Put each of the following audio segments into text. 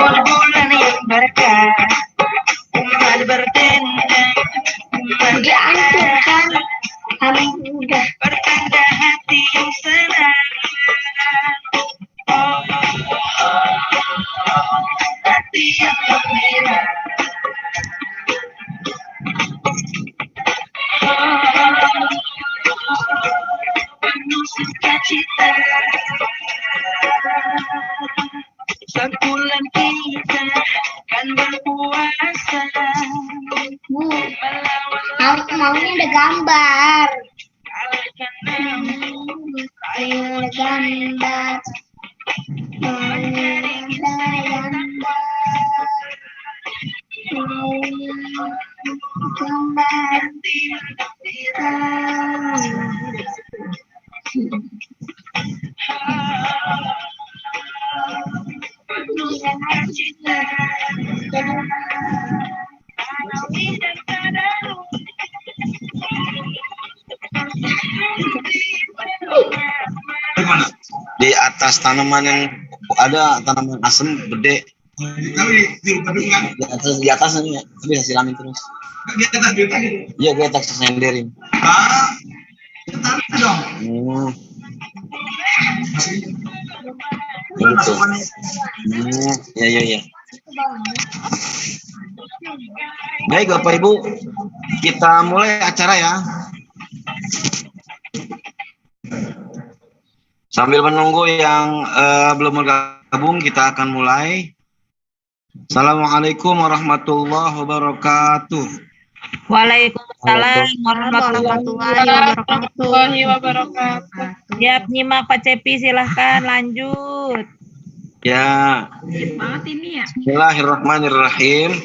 Bulan yang berkah, umat berdendang, udah antum kan? Udah bertanda hati yang senang. Hati yang gembira. Penuh sukacita. Sebulan kita kan berpuasa. Maunya ada gambar. Ayo Ada gambar. Di atas tanaman yang ada tanaman asem gede. Di atas nih ya, bisa siramin terus. Iya, gue tak senderin. Gitu. Ya. Baik Bapak Ibu, kita mulai acara ya. Sambil menunggu yang belum bergabung, kita akan mulai. Assalamualaikum warahmatullahi wabarakatuh. Waalaikumsalam warahmatullahi wabarakatuh. Siap nyimak Pak Cepi, silahkan lanjut. Ya. Bismillahirrahmanirrahim.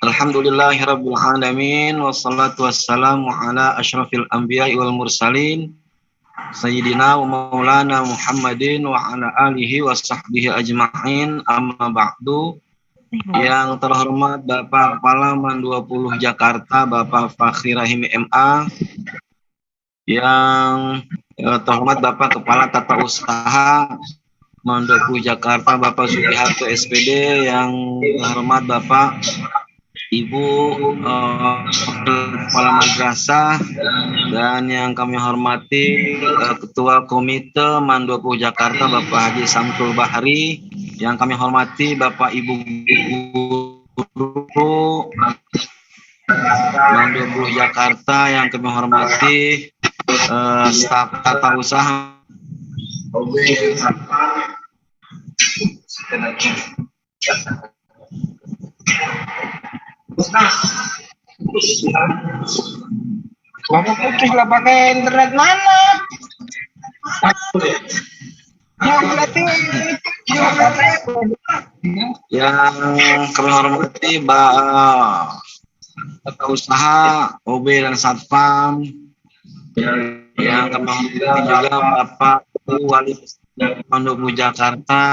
Alhamdulillahirabbil alamin wassalatu wassalamu ala asyrafil anbiya'i wal mursalin sayyidina wa maulana Muhammadin wa ala alihi wa sahbihi ajma'in, amma ba'du. Yang terhormat Bapak Kepala Man 20 Jakarta, Bapak Fakhri Rahimi MA. Yang terhormat Bapak Kepala Tata Usaha Man 20 Jakarta, Bapak Sugiharto SPD. Yang terhormat Bapak Ibu Kepala Madrasah, dan yang kami hormati Ketua Komite Man 20 Jakarta, Bapak Haji Samsul Bahri. Yang kami hormati Bapak Ibu Guru Man 20 Jakarta. Yang kami hormati staf tata usaha. Bapak putih lah pakai internet mana? Yang kami hormati tata usaha, OB dan Satpam. Yang kami hormati juga Bapak Wali Pondok Jakarta,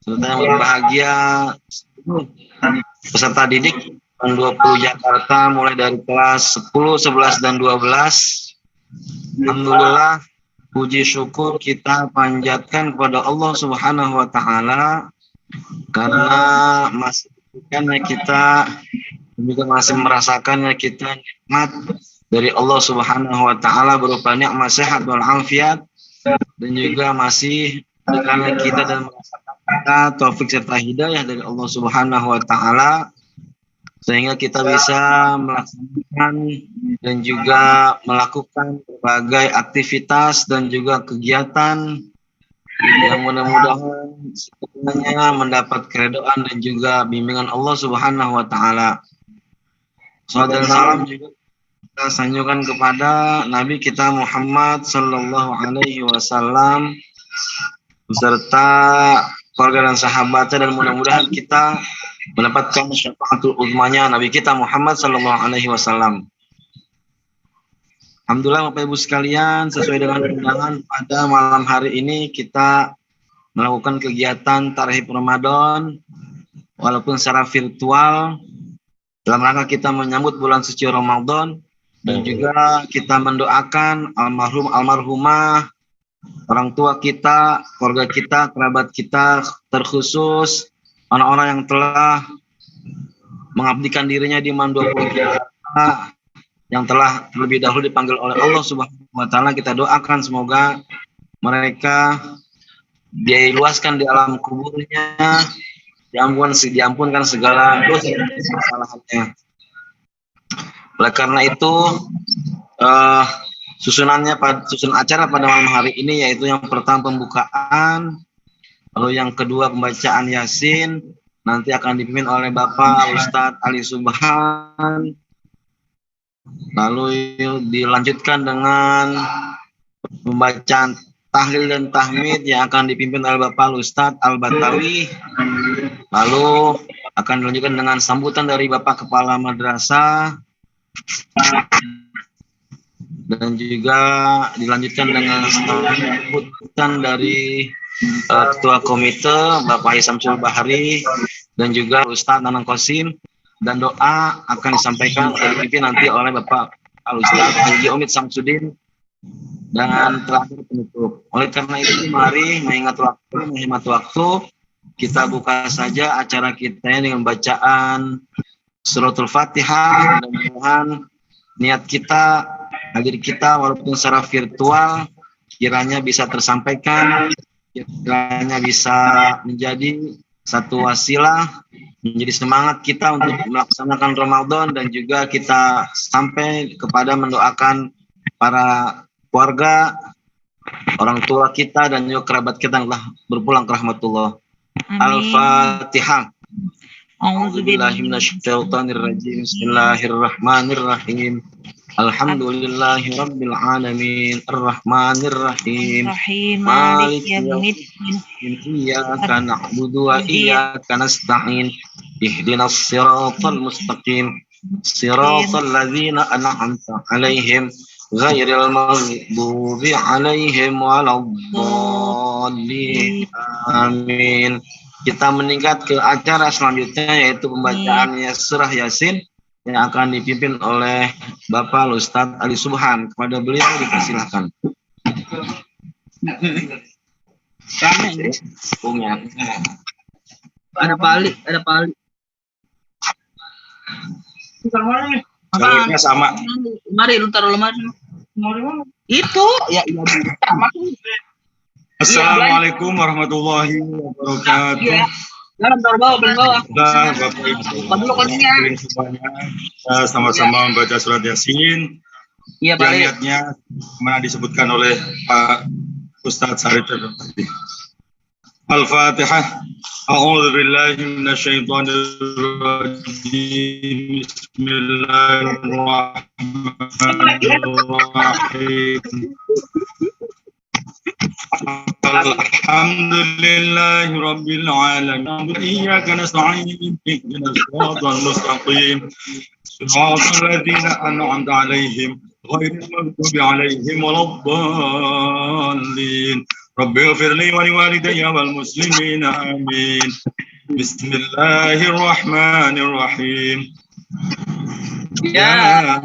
serta yang berbahagia peserta didik 20 Jakarta mulai dari kelas 10, 11, dan 12. Alhamdulillah, puji syukur kita panjatkan kepada Allah Subhanahu wa Ta'ala, karena masih kita juga masih merasakannya kita nikmat dari Allah Subhanahu wa Ta'ala berupa nikmat sehat wal afiat, dan juga masih karena kita dan merasakan kita taufik serta hidayah dari Allah Subhanahu wa Ta'ala, sehingga kita bisa melaksanakan dan juga melakukan berbagai aktivitas dan juga kegiatan yang mudah-mudahan semuanya mendapat keridhaan dan juga bimbingan Allah Subhanahu wa Ta'ala. Salawat dan salam juga kita sanjungkan kepada Nabi kita Muhammad sallallahu alaihi wasallam beserta keluarga dan sahabatnya, dan mudah-mudahan kita mendapatkan syafaatul uzmanya Nabi kita Muhammad sallallahu alaihi wasallam. Alhamdulillah Bapak Ibu sekalian, sesuai dengan undangan pada malam hari ini kita melakukan kegiatan Tarhib Ramadan walaupun secara virtual dalam rangka kita menyambut bulan suci Ramadan, dan juga kita mendoakan almarhumah orang tua kita, keluarga kita, kerabat kita, terkhusus orang-orang yang telah mengabdikan dirinya di MAN 23 yang telah terlebih dahulu dipanggil oleh Allah Subhanahu wa taala. Kita doakan semoga mereka diluaskan di alam kuburnya, diampunkan segala dosa dan kesalahannya. Oleh karena itu, susunan acara pada malam hari ini yaitu yang pertama pembukaan, lalu yang kedua pembacaan Yasin, nanti akan dipimpin oleh Bapak Ustadz Ali Subhan, lalu dilanjutkan dengan pembacaan tahlil dan tahmid yang akan dipimpin oleh Bapak Ustadz Al-Batawi, lalu akan dilanjutkan dengan sambutan dari Bapak Kepala Madrasah, dan juga dilanjutkan dengan sambutan dari Ketua Komite Bapak Isamsul Bahari dan juga Ustadz Nanang Kosim, dan doa akan disampaikan dipimpin nanti oleh Bapak Al-Ustadz Haji Omid Samsudin, dan terakhir penutup. Oleh karena itu mari menghemat waktu, kita buka saja acara kita dengan bacaan Suratul Fatihah. Mudah-mudahan niat kita, hadir kita walaupun secara virtual kiranya bisa tersampaikan, kiranya bisa menjadi satu wasilah, menjadi semangat kita untuk melaksanakan Ramadan, dan juga kita sampai kepada mendoakan para keluarga, orang tua kita dan juga kerabat kita yang telah berpulang ke rahmatullah. Al-Fatihah. A'udzubillahi minasyaitonirrajim. Bismillahirrahmanirrahim. Alhamdulillahi rabbil alamin, arrahmanirrahim, maliki yaumiddin, iyyaka na'budu wa iyyaka nasta'in, ihdinas siratal mustaqim, siratal ladzina an'amta 'alaihim ghairil maghdubi 'alaihim waladdallin. Amin. Kita meningkat ke acara selanjutnya yaitu pembacaan surah Yasin yang akan dipimpin oleh Bapak Ustadz Ali Subhan. Kepada beliau dipersilakan. Ada Pali. Jalurnya sama. Mari lu taruh lemari. Itu ya iya. Assalamualaikum warahmatullahi wabarakatuh. Iya. Dalam bawah. Bapak Ibu semuanya, sama-sama membaca surat Yasin. Iya, Yang niatnya mana disebutkan oleh Pak Ustadz Sarif tadi. Al-Fatihah. A'udzu billahi minasyaitonir rajim. Bismillahirrahmanirrahim. Alhamdulillahi rabbil alamin. Iyyaka nasta'in. Ihdinas siratal mustaqim. Siratal ladzina an'amta 'alaihim ghairil maghdubi 'alaihim waladdallin. Rabbighfirli wa liwalidayya wal muslimin. Amin. Bismillahirrahmanirrahim. Ya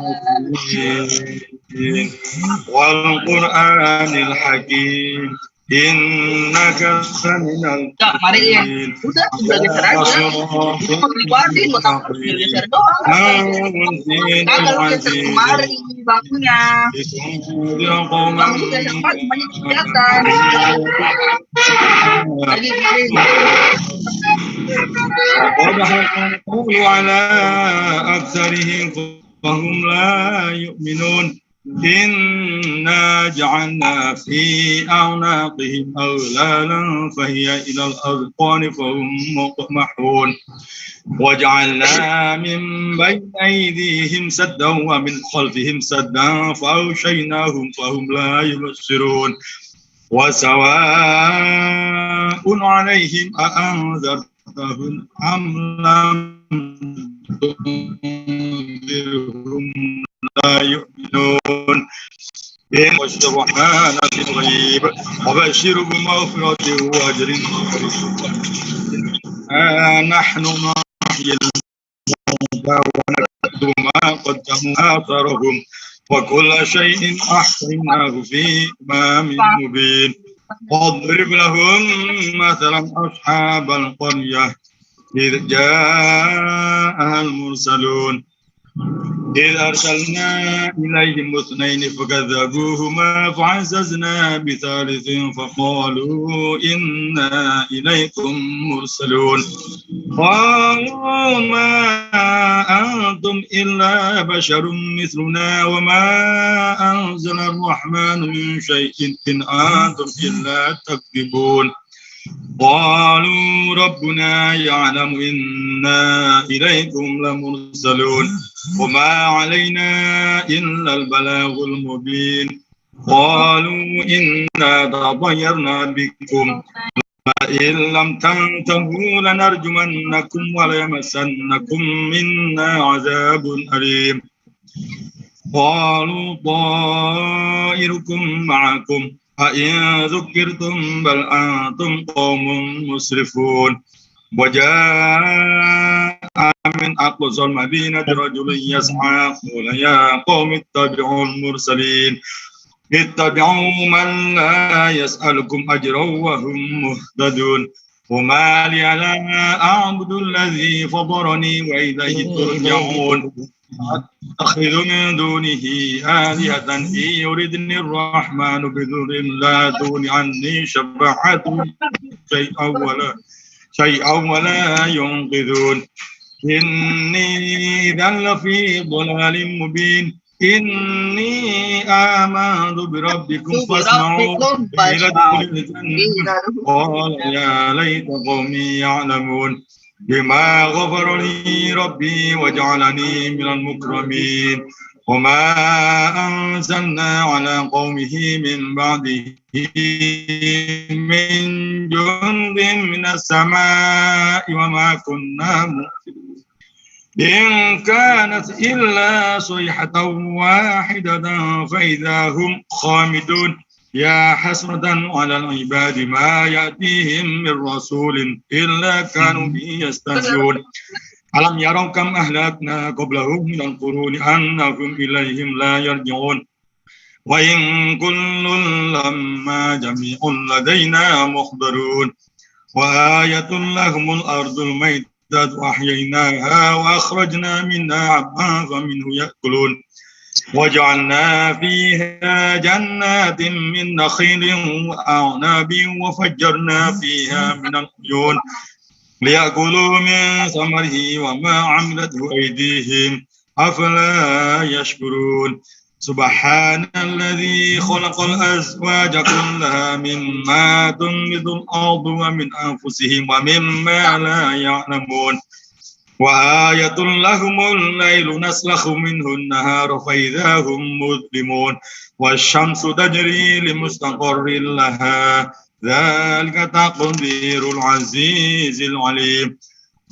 wal Qur'anil Hakim. Innaka laminal mari udah geser aja. Dikeluarin buat apa geser doang. Kalau geser kemari bangkunya. Bangku geser kemari banyak kelihatan. Lagi kemarin. Qul ala aktsarihim fahum la yu'minun. Inna ja'alna fi a'naqihim aghlalan fahiya ila al-adqani fahum muqmahun. Waja'alna min bayni aydihim saddan wa min khalfihim saddan fa'aghshaynahum fahum la yubsirun. Wa sawa'un 'alaihim a'anzartahum am lam tunzirhum la yu'minun. Bismillahirrahmanirrahim. Wa basyirhum bimaghfiratin wa ajrin karim. Nahnu nuhyil mauta wa naktubu ma qaddamu atharahum وكل شيء أحصيناه في إمام مبين واضرب لهم مثلا أصحاب القرية إذ جاءها المرسلون إذ أرسلنا إليهم اثنين فكذبوهما فعززنا بثالث فقالوا إنا إليكم مرسلون قالوا ما أنتم إلا بشر مثلنا وما أنزل الرحمن من شيء إن أنتم إلا تكذبون قالوا ربنا يعلم إنا إليكم لمرسلون وما علينا إلا البلاغ المبين قالوا إنا تطيرنا بكم فإن لم تنتهوا لنرجمنكم وليمسنكم منا عذاب أليم قالوا طائركم معكم أئن ذكرتم بل أنتم قوم مسرفون وجاء من أقصى المدينة رجل يسعى قال يا قوم اتبعوا المرسلين اتبعوا من لا يسألكم أجرا وهم مهتدون وما لي لا أعبد الذي فطرني وإليه ترجعون أتخذ من دونه آلهة إن يردني الرحمن بضر لا تغن عني شفاعتهم شيئا ولا ينقذون إني إذا لفي ضلال مبين إني آمنت بربكم فاسمعوا قيل ادخلوا الجنة قال يا ليت قومي يعلمون بما غفر لي ربي وجعلني من المكرمين وما أنزلنا على قومه من بعده من جند من السماء وما كنا مؤمنين إن كانت إلا صيحة واحدة فإذا هم خامدون يا حسرة على العباد ما يأتيهم من رسول إلا كانوا به يستهزئون ألم يروا كم أهلكنا قبلهم من القرون أنهم إليهم لا يرجعون وإن كل لما جميع لدينا محضرون وآية لهم الأرض الميتة أحييناها وأخرجنا منها حبا فمنه يأكلون وجعلنا فيها جنات من نخيل وأعناب وفجرنا فيها من العيون ليأكلوا من ثمره وما عملته أيديهم أفلا يشكرون سبحان الذي خلق الأزواج كلها مما تنبت الأرض ومن أنفسهم ومما لا يعلمون وآية لهم الليل نسلخ منه النهار فإذا هم مظلمون والشمس تجري لمستقر لها ذلك تقدير العزيز العليم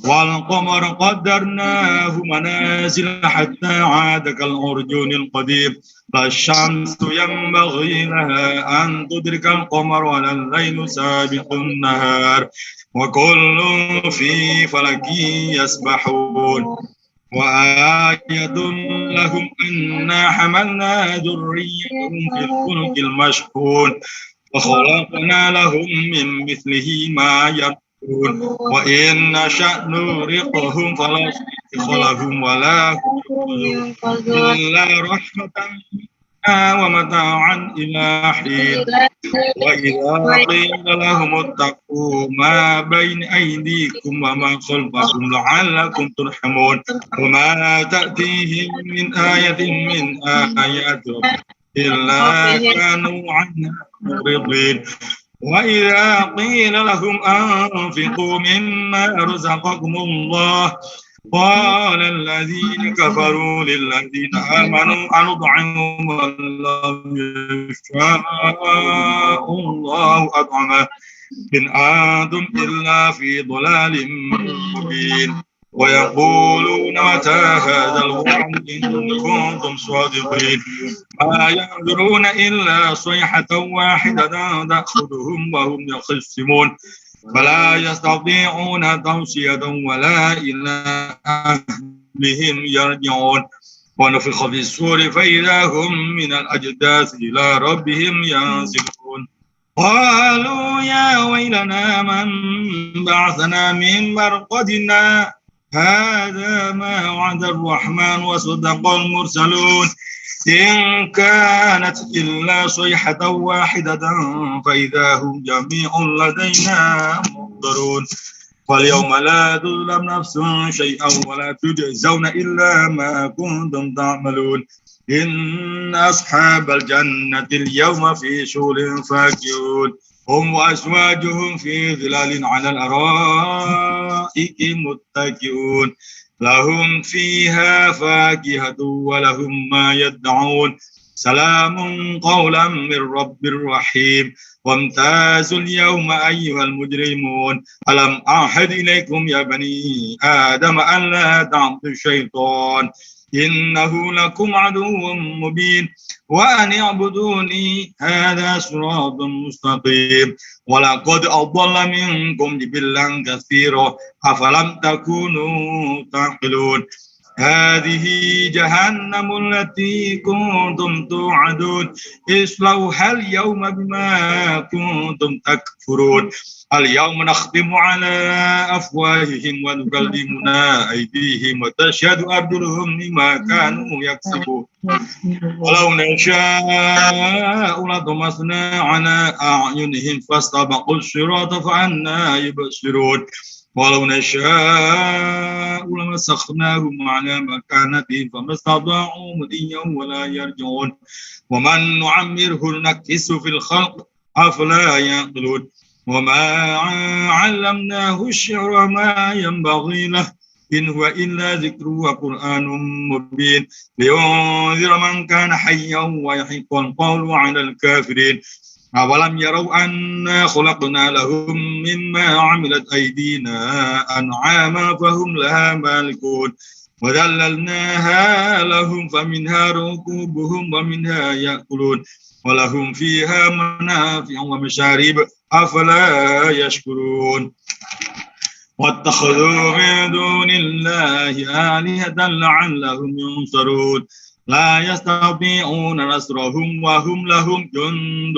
والقمر قدرناه منازل حتى عاد كالعرجون القديم لا الشمس ينبغي لها أن تدرك القمر ولا الليل سابق النهار وكل في فلك يسبحون وآية لهم أنا حملنا ذريتهم في الفلك المشحون وخلقنا لهم من مثله ما يركبون وإن نشأ نغرقهم فلا صريخ لهم ولا هم إلا رحمة ومتاعا إلى حين وإذا قيل لهم اتقوا ما بين أيديكم وما خلفكم لعلكم ترحمون وما تأتيهم من آية من آيات ربهم إلا كانوا عنها معرضين وإذا قيل لهم أنفقوا مما رزقكم الله قال الذين كفروا للذين آمنوا أنطعم من لم يشاء الله أطعمه إن أنتم إلا في ضلال مبين ويقولون متى هذا الوعد إن كنتم صادقين ما ينظرون إلا صيحة واحدة تأخذهم وهم يخصمون فلا يستطيعون توصية ولا إلى أهلهم يرجعون ونفخ في الصور فإذا هم من الأجداث إلى ربهم ينسلون قالوا يا ويلنا من بعثنا من مرقدنا هذا ما وعد الرحمن وصدق المرسلون إن كانت إلا صيحة واحدة فإذا هم جميع لدينا محضرون فاليوم لا تظلم نفس شيئا ولا تجزون إلا ما كنتم تعملون إن أصحاب الجنة اليوم في شغل فاكهون هم وأزواجهم في ظلال على الأرائك متكئون لهم فيها فاكهة ولهم ما يدعون سلام قولا من رب رحيم وامتازوا اليوم أيها المجرمون ألم أعهد إليكم يا بني آدم أن لا تعبدوا الشيطان إنه لكم عدو مبين وأن اعبدوني هذا صراط مستقيم ولقد أضل منكم جبلا كثيرا أفلم تكونوا تعقلون هذه جهنم التي كنتم توعدون اصلوها اليوم بما كنتم تكفرون اليوم نختم على أفواههم ونكلمنا أيديهم وتشهد أرجلهم بما كانوا يكسبون ولو نشاء لطمسنا على أعينهم فاستبقوا الصراط فأنى يبصرون ولو نشاء لمسخناهم على مكانتهم فما استطاعوا مضيا ولا يرجعون ومن نعمره نكس في الخلق أفلا يعقلون وما علمناه الشعر ما ينبغي له إن هو إلا ذكر وقرآن مبين لينذر من كان حيا ويحق القول على الكافرين أولم يروا أنا خلقنا لهم مما عملت أيدينا أنعاما فهم لها مالكون وذللناها لهم فمنها ركوبهم ومنها يأكلون ولهم فيها منافع ومشارب أفلا يشكرون واتخذوا من دون الله آلهة لعلهم ينصرون لا يستطيعون نصرهم وهم لهم جند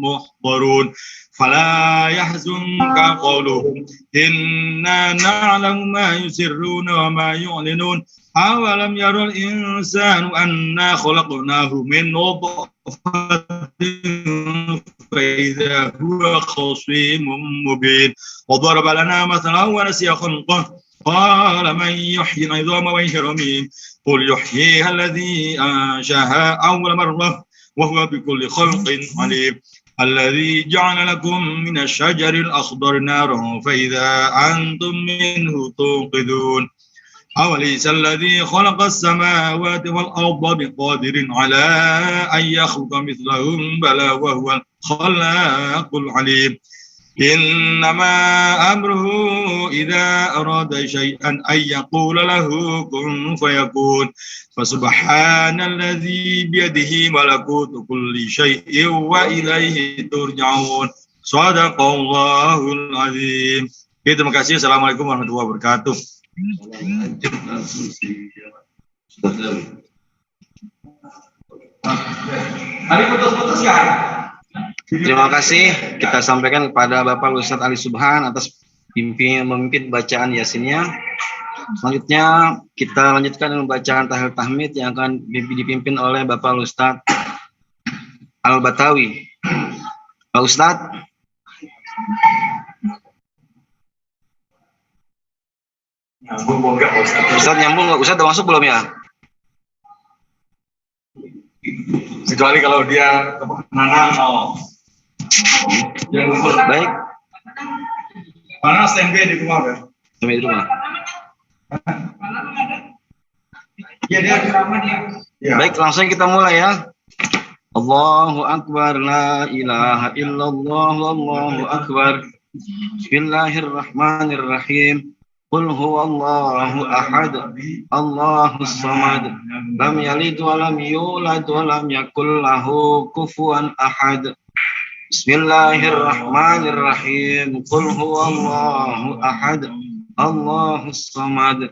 محضرون فلا يحزنك قولهم إنا نعلم ما يسرون وما يعلنون أولم ير الإنسان أنا خلقناه من نطفة فإذا هو خصيم مبين وضرب لنا مثلا ونسي خلقه قال من يحيي العظام وهي رميم قل يحييها الذي أنشاها أول مرة وهو بكل خلق عليم الذي جعل لكم من الشجر الأخضر نارا فإذا أنتم منه توقدون أوليس الذي خلق السماوات والأرض بقادر على أن يخلق مثلهم بلى وهو الخلاق العليم إنما أمره إذا أراد شيئا أن يقول له كن فيكون فسبحان الذي بيده ملكوت كل شيء وإليه ترجعون صدق الله العظيم. Terima kasih. Assalamualaikum warahmatullahi wabarakatuh. Terima kasih kita sampaikan kepada Bapak Ustadz Ali Subhan atas memimpin bacaan Yasinnya. Selanjutnya kita lanjutkan dengan bacaan Tahlil Tahmid yang akan dipimpin oleh Bapak Ustadz Al-Batawi. Pak Ustadz. Nyambung enggak Ustadz? Ustadz nyambung nggak? Ustadz udah masuk belum ya? Kecuali kalau dia kemana mau. Baik. Mana standby di rumah kan? Sampai di rumah. Iya dia di rumah dia. Ya. Baik, langsung kita mulai ya. Allahu Akbar, la ilaha illallah, Allahu Akbar. Bismillahirrahmanirrahim. Qul huwallahu ahad, Allahus samad, lam yalid wa lam yulad wa lam yakul lahu kufuwan ahad. Bismillahirrahmanirrahim. Qul huwallahu ahad, Allahus samad,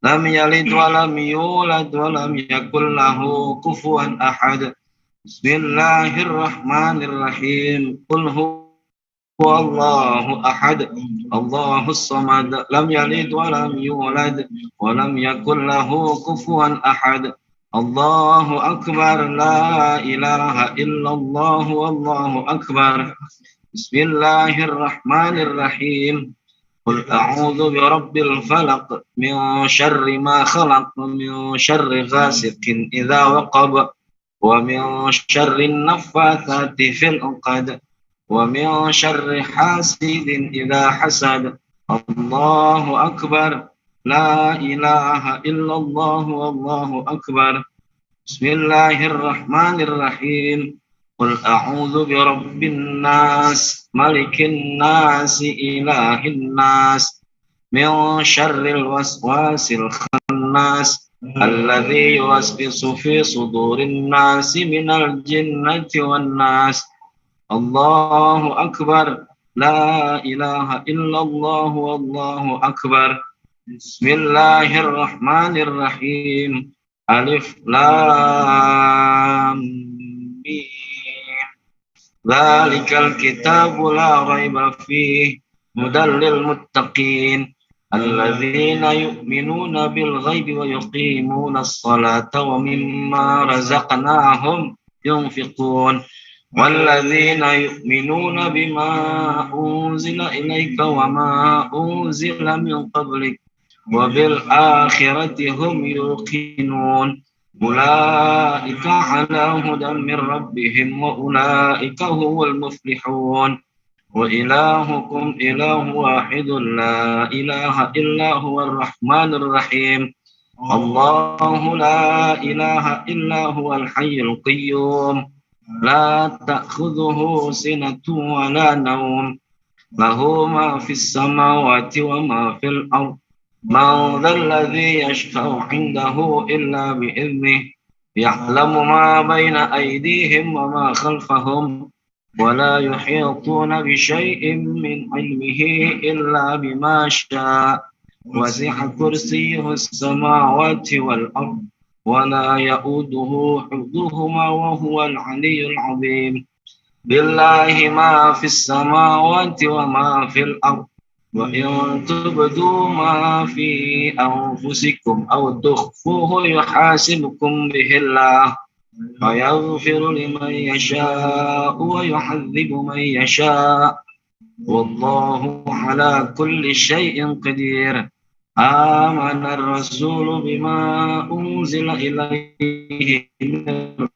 لم يلد ولم يولد ولم يكن له كفوا أحد بسم الله الرحمن الرحيم قل هو الله أحد الله الصمد لم يلد ولم يولد ولم يكن له كفوا أحد الله أكبر لا إله إلا الله والله أكبر بسم الله الرحمن الرحيم قل أعوذ برب الفلق من شر ما خلق ومن شر غاسق إذا وقب ومن شر النفاثات في العقد ومن شر حاسد إذا حسد الله أكبر لا إله إلا الله والله أكبر بسم الله الرحمن الرحيم قل أعوذ برب الناس ملك الناس إله الناس من شر الوسواس الخناس الذي يوسوس في صدور الناس من الجنة والناس الله أكبر لا إله إلا الله والله أكبر بسم الله الرحمن الرحيم ألف لام ميم ذلك الكتاب لا ريب فيه هدى للمتقين الذين يؤمنون بالغيب ويقيمون الصلاة ومما رزقناهم ينفقون والذين يؤمنون بما أنزل إليك وما أنزل من قبلك وبالآخرة هم يوقنون أولئك على هدى من ربهم وأولئك هم المفلحون وإلهكم إله واحد لا إله إلا هو الرحمن الرحيم الله لا إله إلا هو الحي القيوم لا تأخذه سنة ولا نوم له ما في السماوات وما في الأرض من ذا الذي يشفع عنده إلا بإذنه يعلم ما بين أيديهم وما خلفهم ولا يحيطون بشيء من علمه إلا بما شاء وسع كرسيه السماوات والأرض ولا يؤوده حفظهما وهو العلي العظيم بالله ما في السماوات وما في الأرض وإن تبدوا ما في أنفسكم أو تخفوه يحاسبكم به الله فيغفر لمن يشاء ويعذب من يشاء والله على كل شيء قدير آمن الرسول بما أنزل إليه من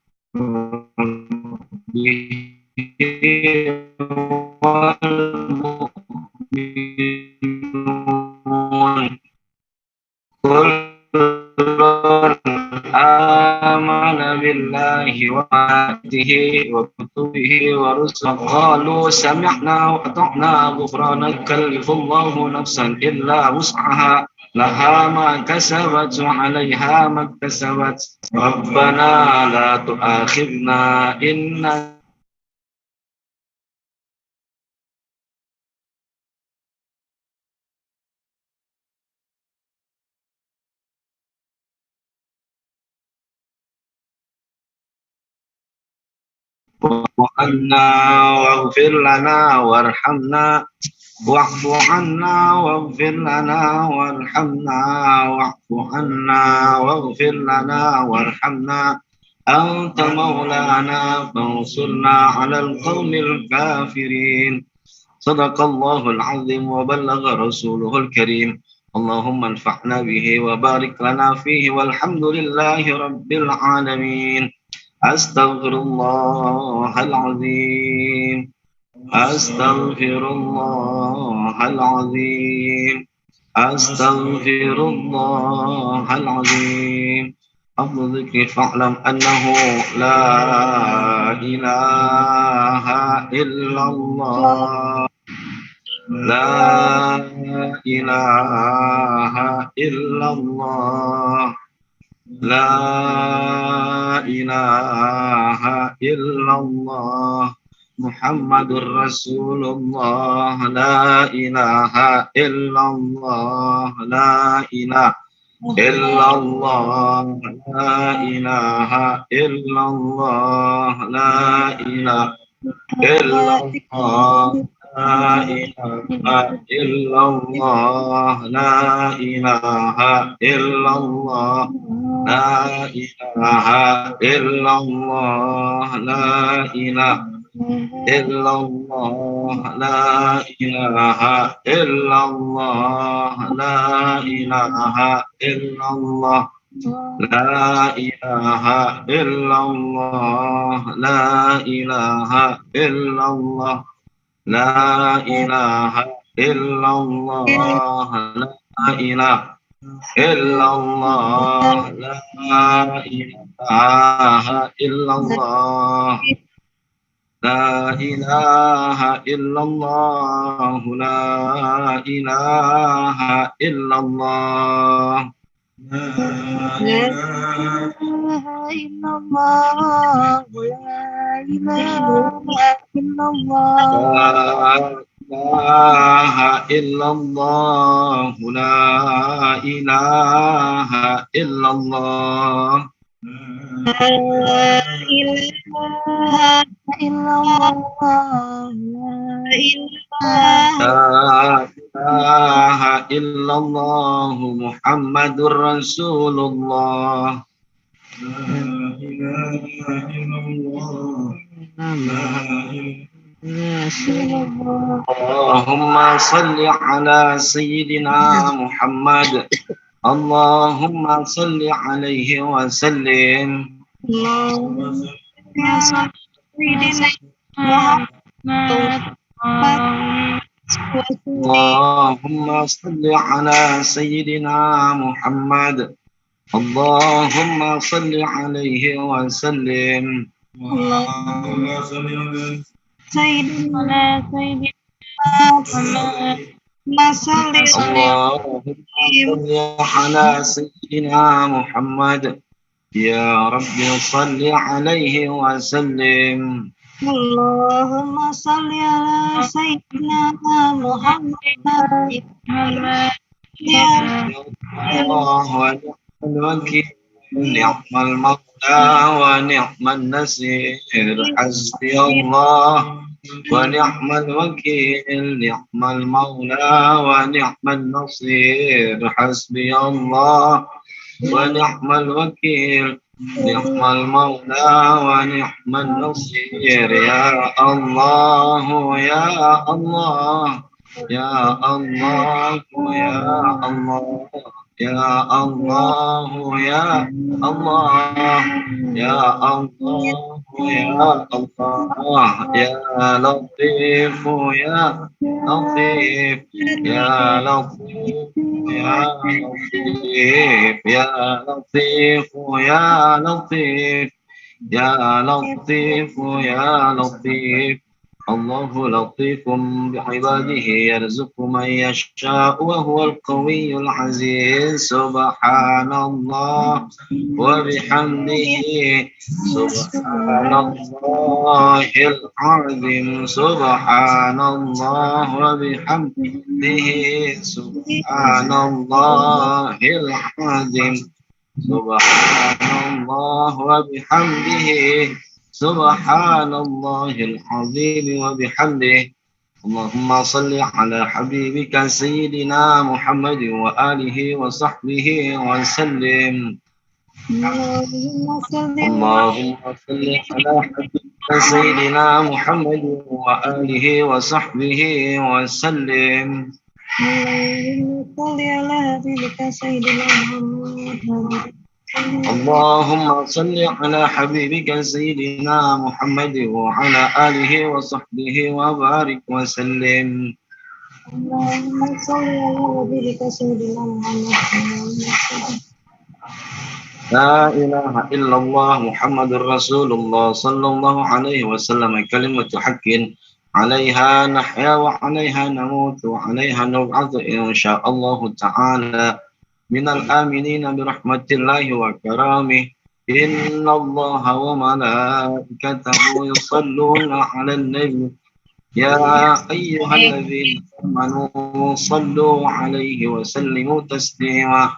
والمؤمنون كل آمن بالله وآياته وكتبه ورسله قالوا سمعنا وأطعنا غفرانك لا يكلف الله نفسا إلا وسعها لها ما كسبت وعليها ما اكتسبت ربنا لا تؤاخذنا إن عنا واغفر لنا وارحمنا واعف عنا واغفر لنا وارحمنا واعف عنا واغفر لنا وارحمنا أنت مولانا فانصرنا على القوم الكافرين صدق الله العظيم وبلغ رسوله الكريم اللهم انفعنا به وبارك لنا فيه والحمد لله رب العالمين أستغفر الله العظيم أستغفر الله العظيم أستغفر الله العظيم أفضل ذكر فاعلم أنه لا إله إلا الله لا إله إلا الله لا إله إلا الله محمد رسول الله لا إله إلا الله لا إله illallah, la ilaha illallah, la ilaha illallah, la ilaha illallah, la ilaha illallah, la ilaha illallah, la ilaha illallah, la ilaha illallah, la ilaha illallah, la ilaha illallah, la ilaha illallah, la ilaha illallah, la ilaha illallah, la ilaha illallah, la ilaha illallah, la ilaha illallah, لا إله إلا الله لا إله إلا الله la ilaha illallah, la ilaha illallah, لا إله إلا الله la ilaha illallah, Muhammadur Rasulullah. لا إله إلا الله لا إله إلا الله Allahumma salli ala Sayyidina Muhammad. Allahumma salli alaihi wa sallim. اللهم صل على Allahumma salli ala Sayyidina Muhammad. Allahumma salli alaihi wa sallim. اللهم صل على سيدنا محمد صل Allahumma salli ala Sayyidina Muhammad. Ya Rabbi salli alaihi wa sallim. اللهم صل على سيدنا محمد يا Allah wa ni'mal wakil, ni'mal mawla wa ni'mal nasir, hasbi Allah wa ni'mal wakil, ni'mal mawla wa ni'mal nasir, hasbi Allah wa ni'mal wakil, ni'mal mawla wa ni'mal nasir. Ya Allah, ya Allah, ya Allah, ya Allah, ya Allah, ya Allah, ya Allah, ya Allah, ya Latif, ya Latif, ya Latif, ya Latif, ya Latif, ya Latif, ya Latif, ya Latif. الله لطيف بعباده يرزق من يشاء وهو القوي العزيز. سبحان الله وبحمده سبحان الله العظيم. سبحان الله وبحمده سبحان الله العظيم. سبحان الله وبحمده سبحان الله العظيم وبحمده. اللهم صل على حبيبك سيدنا محمد وآله وصحبه وسلم. اللهم صل على حبيبك سيدنا محمد وآله وصحبه وسلم. اللهم صل على حبيبك سيدنا محمد اللهم صل على حبيبك سيدنا محمد وعلى آله وصحبه وبارك وسلم. اللهم صل على حبيبك سيدنا محمد لا إله إلا الله محمد رسول الله صلى الله عليه وسلم. كلمة حق عليها نحيا وعليها نموت وعليها نبعث إن شاء الله تعالى من الآمنين برحمة الله وكرامه. إن الله وملائكته يصلون على النبي يا أيها الذين آمنوا صلوا عليه وسلموا تسليما.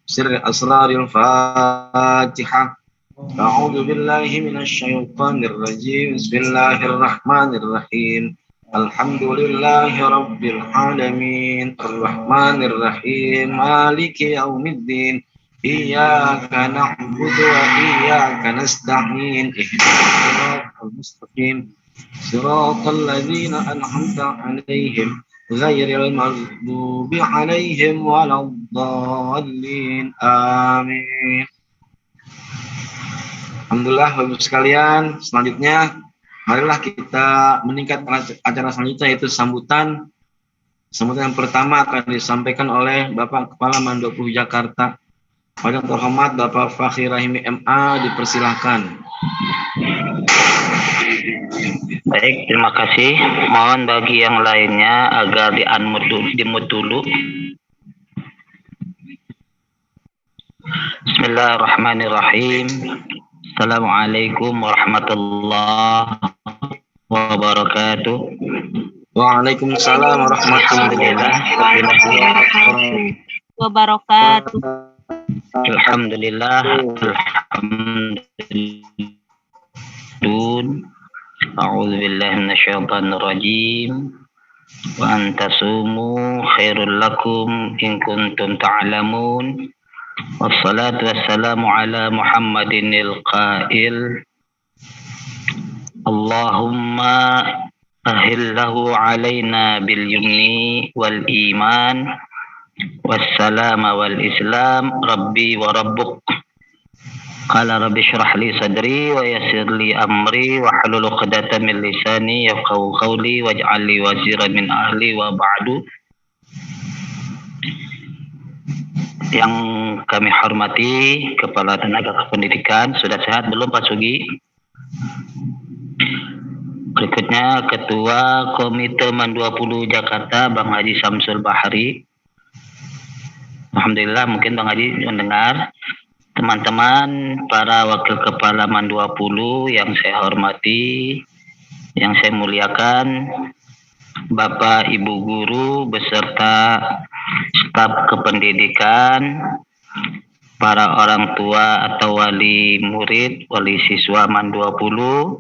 sirri asraril Fatihah. A'udzu billahi minasyaitonir rajim. Bismillahirrahmanirrahim. Alhamdulillahi rabbil alamin. Arrahmanir rahim. Maliki yaumiddin. Iyyaka na'budu wa iyyaka nasta'in. Ihdinas siratal mustaqim. Siratal ladzina an'amta 'alaihim ghairil maghdubi 'alaihim waladdallin. Amin. Alhamdulillah, Bapak Ibu sekalian, selanjutnya marilah kita meningkat acara selanjutnya, yaitu sambutan. Sambutan yang pertama akan disampaikan oleh Bapak Kepala Mandoplu Jakarta. Yang terhormat Bapak Fakhri Rahimi MA, dipersilahkan. Baik, terima kasih. Mohon bagi yang lainnya agar di-mute dulu. Bismillahirrahmanirrahim. Assalamualaikum warahmatullahi wabarakatuh. Waalaikumsalam warahmatullahi Wabarakatuh. Alhamdulillah. A'udzu billahi minasyaitonir rajim. Wa antasumu khairul lakum in kuntum ta'lamun. Wassalatu wassalamu ala Muhammadinil qail. Allahumma ahillahu alaina bil yumni wal iman wassalama wal islam rabbi wa rabbuk. Qala rabbi shrah li sadri wa yassir li amri wa hlul 'uqdatam min lisani yafqahu qawli waj'al li waziran min ahli wa ba'du. Yang kami hormati Kepala Tenaga Kependidikan, sudah sehat belum Pak Sugi? Berikutnya Ketua Komite MAN 20 Jakarta Bang Haji Samsul Bahari. Alhamdulillah, mungkin Bang Haji mendengar. Teman-teman para Wakil Kepala MAN 20 yang saya hormati, yang saya muliakan, Bapak Ibu Guru beserta staf kependidikan, para orang tua atau wali murid, wali siswa MAN 20,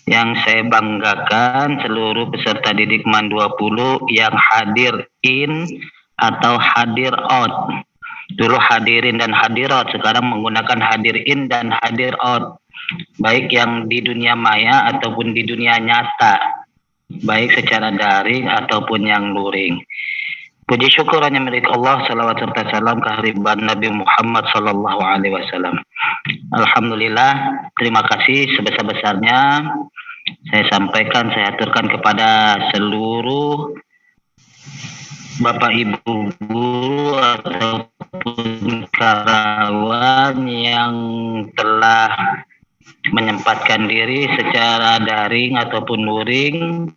yang saya banggakan seluruh peserta didik MAN 20 yang hadir in atau hadir out. Dulu hadirin dan hadirat, sekarang menggunakan hadir in dan hadir out, baik yang di dunia maya ataupun di dunia nyata, baik secara daring ataupun yang luring. Puji syukur hanya milik Allah, salawat serta salam kehadiran Nabi Muhammad sallallahu alaihi wasallam. Alhamdulillah, terima kasih sebesar-besarnya saya sampaikan, saya aturkan kepada seluruh Bapak Ibu guru ataupun karyawan yang telah menyempatkan diri secara daring ataupun luring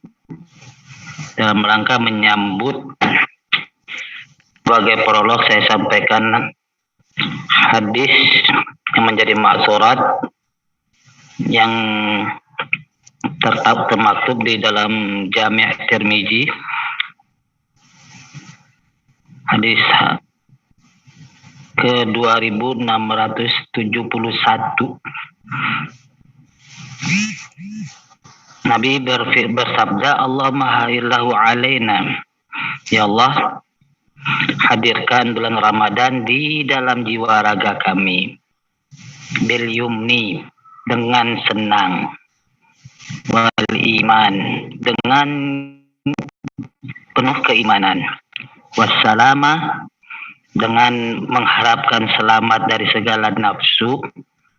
dalam rangka menyambut. Sebagai prolog saya sampaikan hadis yang menjadi maksurat yang termaktub di dalam Jami' Tirmizi, hadis ke 2671. Nabi bersabda, Allahumma haillahu alaina, ya Allah, hadirkan bulan Ramadan di dalam jiwa raga kami, bil yumni, dengan senang, wal iman, dengan penuh keimanan, wassalama, dengan mengharapkan selamat dari segala nafsu,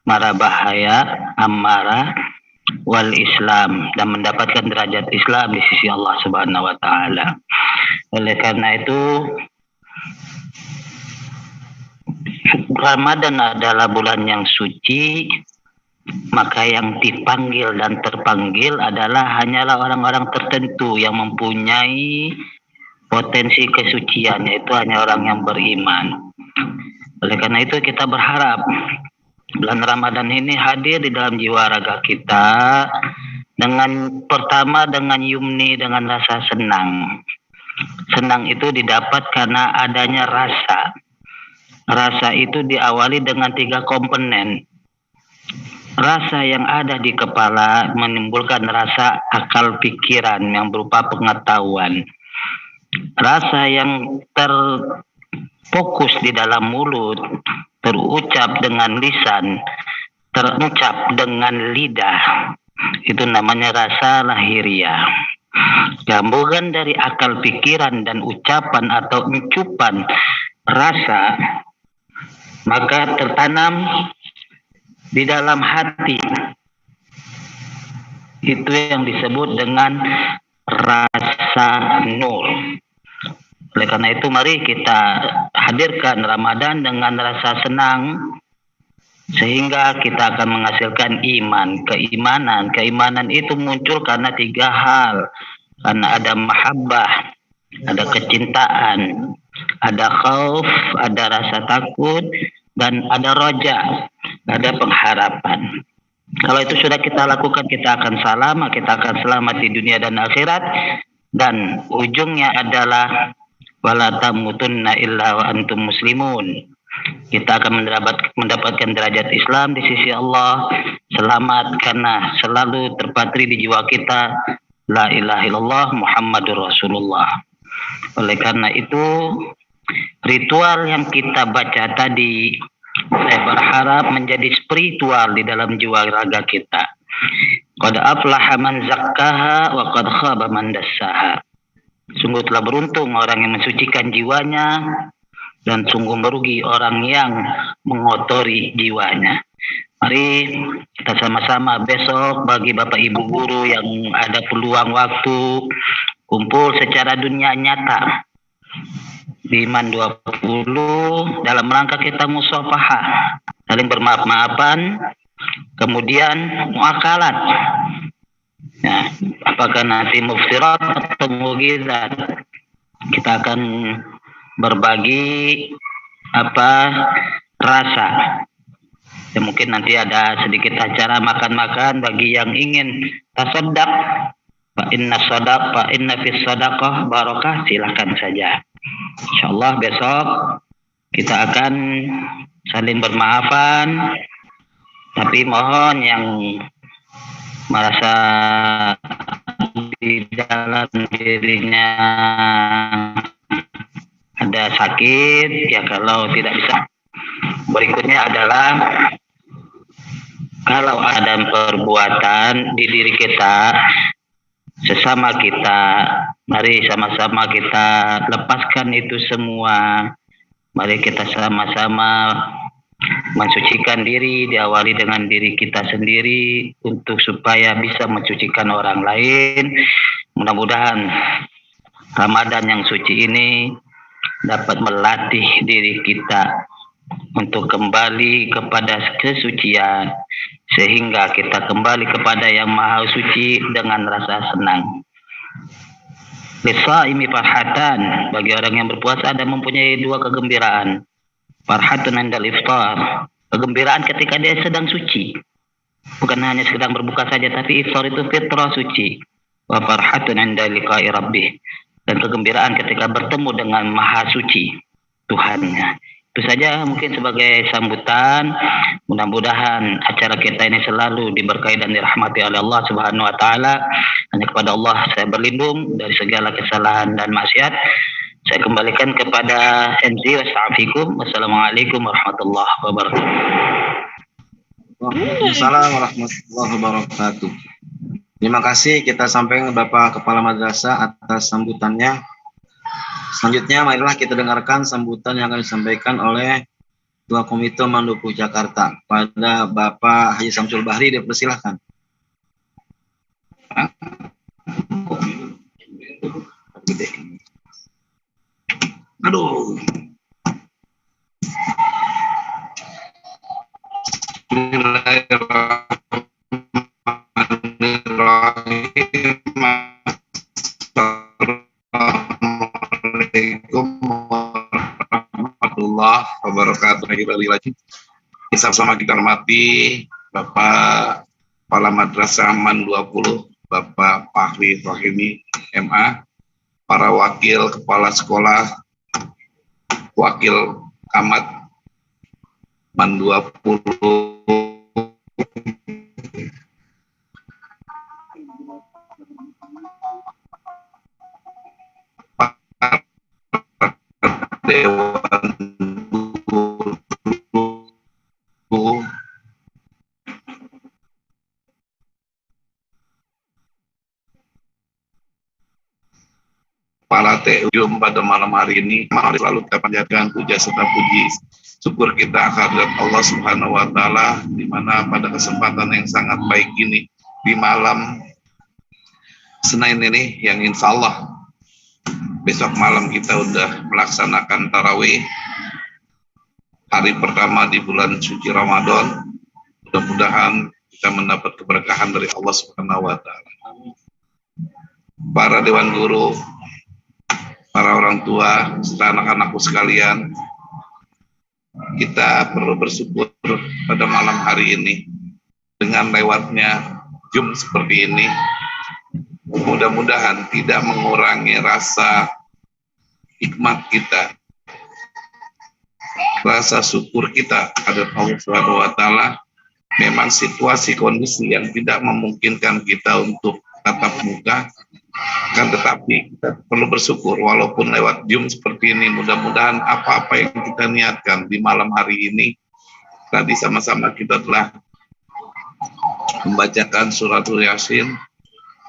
mara bahaya, amarah, wal Islam, dan mendapatkan derajat Islam di sisi Allah Subhanahu wa taala. Oleh karena itu, Ramadan adalah bulan yang suci, maka yang dipanggil dan terpanggil adalah hanyalah orang-orang tertentu yang mempunyai potensi kesucian, yaitu hanya orang yang beriman. Oleh karena itu kita berharap bulan Ramadan ini hadir di dalam jiwa raga kita dengan pertama dengan yumni, dengan rasa senang. Senang itu didapat karena adanya rasa rasa itu diawali dengan 3 komponen. Rasa yang ada di kepala menimbulkan rasa akal pikiran yang berupa pengetahuan. Rasa yang terfokus di dalam mulut, terucap dengan lisan, terucap dengan lidah, itu namanya rasa lahiriah. Gabungan dari akal pikiran dan ucapan atau uncupan rasa, maka tertanam di dalam hati. Itu yang disebut dengan rasa nur. Oleh karena itu mari kita hadirkan Ramadan dengan rasa senang, sehingga kita akan menghasilkan iman, keimanan. Keimanan itu muncul karena 3 hal. Karena ada mahabbah, ada kecintaan, ada khauf, ada rasa takut, dan ada roja, ada pengharapan. Kalau itu sudah kita lakukan, kita akan selamat di dunia dan akhirat. Dan ujungnya adalah wala tamutunna illa wa antum muslimun. Kita akan mendapatkan derajat Islam di sisi Allah, selamat karena selalu terpatri di jiwa kita la ilaha illallah Muhammadur Rasulullah. Oleh karena itu, ritual yang kita baca tadi, saya berharap menjadi spiritual di dalam jiwa raga kita. Qad aflaha man zakkaha wa qad khaba man dassaha. Sungguh telah beruntung orang yang mensucikan jiwanya, dan sungguh merugi orang yang mengotori jiwanya. Mari kita sama-sama besok bagi Bapak Ibu guru yang ada peluang waktu kumpul secara dunia nyata di IMAN 20 dalam rangka kita musafahah, saling bermaaf-maafan, kemudian muakalat. Nah, apakah nanti muftirat atau mugizat, kita akan berbagi rasa. Ya, mungkin nanti ada sedikit acara makan-makan bagi yang ingin tasaddaq. Fa inna fis sadaqah barakah, silakan saja. Insyaallah besok kita akan saling bermaafan, tapi mohon yang merasa di dalam dirinya ada sakit, ya kalau tidak bisa. Berikutnya adalah kalau ada perbuatan di diri kita, sesama kita, mari sama-sama kita lepaskan itu semua. Mari kita sama-sama mensucikan diri, diawali dengan diri kita sendiri untuk supaya bisa mensucikan orang lain. Mudah-mudahan Ramadan yang suci ini dapat melatih diri kita untuk kembali kepada kesucian, sehingga kita kembali kepada yang maha suci dengan rasa senang. Lisaimi farhatan, bagi orang yang berpuasa ada mempunyai 2 kegembiraan. Farhatun indal iftar, kegembiraan ketika dia sedang suci, bukan hanya sedang berbuka saja, tapi iftar itu fitrah suci. Wa farhatun inda liqa'i rabbih, dan kegembiraan ketika bertemu dengan maha suci Tuhannya. Itu saja mungkin sebagai sambutan. Mudah-mudahan acara kita ini selalu diberkahi dan dirahmati oleh Allah Subhanahu wa taala. Hanya kepada Allah saya berlindung dari segala kesalahan dan maksiat. Saya kembalikan kepada MC. Wassalamualaikum warahmatullahi wabarakatuh. Waalaikumsalam warahmatullahi wabarakatuh. Terima kasih kita sampaikan Bapak Kepala Madrasah atas sambutannya. Selanjutnya marilah kita dengarkan sambutan yang akan disampaikan oleh Ketua Komite Mandopo Jakarta pada Bapak Haji Samsul Bahri. Dipersilahkan. Aduh. Assalamualaikum warahmatullahi wabarakatuh. Sama-sama kita hormati Bapak Kepala Madrasah IMAN 20, Bapak Fahri Rohimi MA, para wakil kepala sekolah, wakil camat Man 20 Dewan Guru para TU pada malam hari ini, mari selalu kita panjatkan puja serta puji syukur kita kehadirat Allah Subhanahu wa taala, di mana pada kesempatan yang sangat baik ini di malam Senin ini yang insya Allah besok malam kita udah melaksanakan tarawih hari pertama di bulan suci Ramadan. Mudah-mudahan kita mendapat keberkahan dari Allah Subhanahu wa taala. Para dewan guru, para orang tua, serta anak-anakku sekalian, kita perlu bersyukur pada malam hari ini dengan lewatnya Jum seperti ini. Mudah-mudahan tidak mengurangi rasa hikmat kita, rasa syukur kita pada Allah Subhanahu wa taala. Memang situasi kondisi yang tidak memungkinkan kita untuk tatap muka, kan tetapi kita perlu bersyukur walaupun lewat Zoom seperti ini. Mudah-mudahan apa-apa yang kita niatkan di malam hari ini, tadi sama-sama kita telah membacakan suratul Yasin,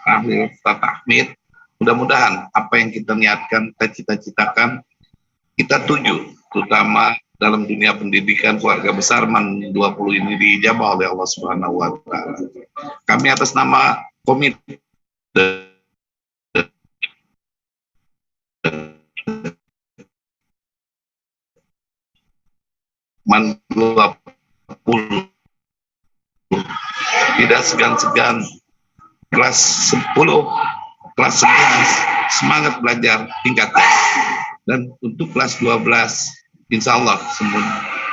tahlil, tahmid. Mudah-mudahan apa yang kita niatkan, kita cita-citakan, kita tuju, terutama dalam dunia pendidikan keluarga besar Man 20 ini diijabah oleh Allah Subhanahu wa taala. Kami atas nama komite Man 20 tidak segan-segan kelas 10, kelas 11 semangat belajar tingkatkan, dan untuk kelas 12 insya Allah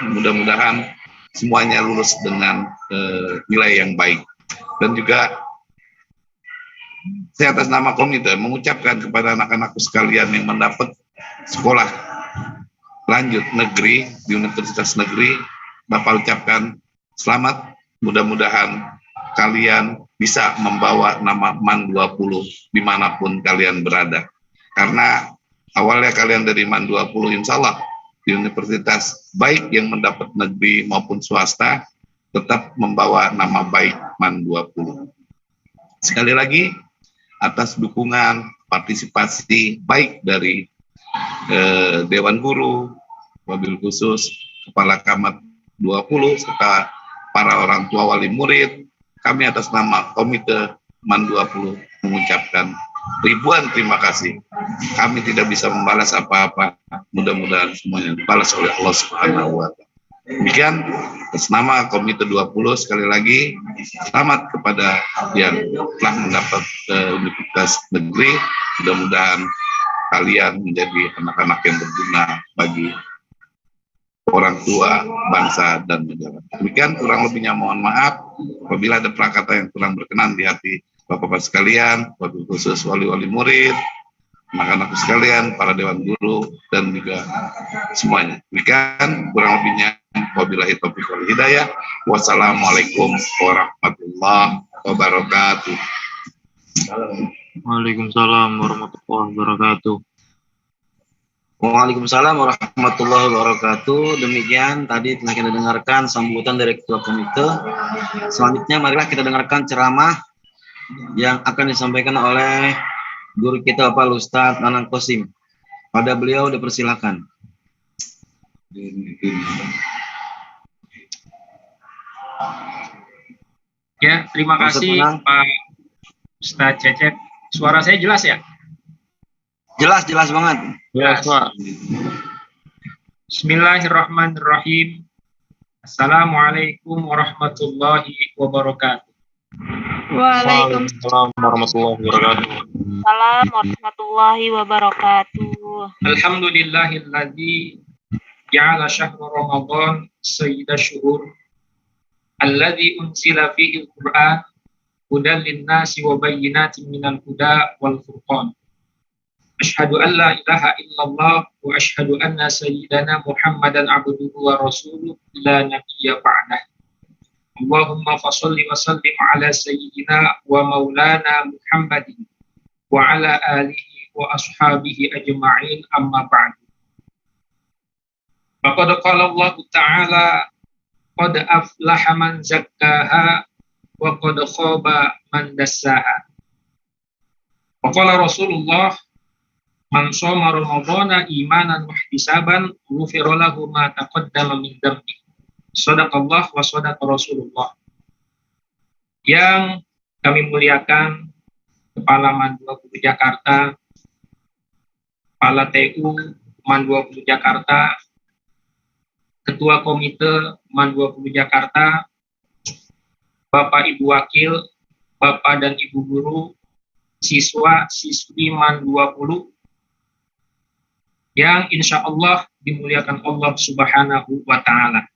mudah-mudahan semuanya lulus dengan nilai yang baik. Dan juga saya atas nama komite mengucapkan kepada anak-anakku sekalian yang mendapat sekolah lanjut negeri di universitas negeri, Bapak ucapkan selamat. Mudah-mudahan kalian bisa membawa nama Man 20 dimanapun kalian berada. Karena awalnya kalian dari Man 20, insya Allah di universitas baik yang mendapat negeri maupun swasta tetap membawa nama baik Man 20. Sekali lagi, atas dukungan partisipasi baik dari Dewan Guru, wabil khusus Kepala Camat 20, serta para orang tua wali murid, kami atas nama Komite Man 20 mengucapkan ribuan terima kasih. Kami tidak bisa membalas apa-apa. Mudah-mudahan semuanya dibalas oleh Allah Subhanahu wa taala. Demikian atas nama Komite 20 sekali lagi selamat kepada yang telah mendapat universitas negeri. Mudah-mudahan kalian menjadi anak-anak yang berguna bagi orang tua, bangsa, dan negara. Demikian kurang lebihnya mohon maaf apabila ada prakata yang kurang berkenan di hati Bapak-Bapak sekalian, wabil khusus wali-wali murid, anak-anakku sekalian, para dewan guru, dan juga semuanya. Demikian kurang lebihnya, wabillahi taufiq wal hidayah. Wassalamualaikum warahmatullahi wabarakatuh. Waalaikumsalam warahmatullahi wabarakatuh. Waalaikumsalam warahmatullahi wabarakatuh. Demikian tadi telah kita dengarkan sambutan dari Ketua Komite. Selanjutnya marilah kita dengarkan ceramah yang akan disampaikan oleh guru kita Bapak Ustadz Nanang Kosim. Pada beliau dipersilakan. Ya, terima kasih Pak Ustadz Cecep. Suara saya jelas ya? Jelas banget. Jelas, Pak. Bismillahirrahmanirrahim. Assalamualaikum warahmatullahi wabarakatuh. Waalaikumsalam warahmatullahi wabarakatuh. Salam warahmatullahi wabarakatuh. Alhamdulillahilladzi ja'ala syahra Ramadan sayyida syuhur alladzi unsila fihi al-Qur'an hudan lin-nasi wa bayyinatin minal huda wal furqan. Asyhadu an la ilaha illallah wa asyhadu anna sayyidana Muhammadan abduhu wa rasuluh la nabiyya ba'dah. Allahumma fasholli wa sallim ala sayyidina wa maulana Muhammadin wa ala alihi wa ashabihi ajma'in amma ba'du. Faqad qala Allah Ta'ala qad aflaha man zakkaha wa qad khaba man dassaha. Wa qala Rasulullah man shoma ramadhana imanan wa ihtisaban ghufira lahu ma taqaddama min dhanbi. Shadaqallah wa shadaqa Rasulullah. Yang kami muliakan Kepala MAN 20 Jakarta, Kepala TU MAN 20 Jakarta, Ketua Komite MAN 20 Jakarta, Bapak Ibu Wakil, Bapak dan Ibu Guru, siswa, siswi MAN 20, yang insya Allah dimuliakan Allah Subhanahu wa Ta'ala.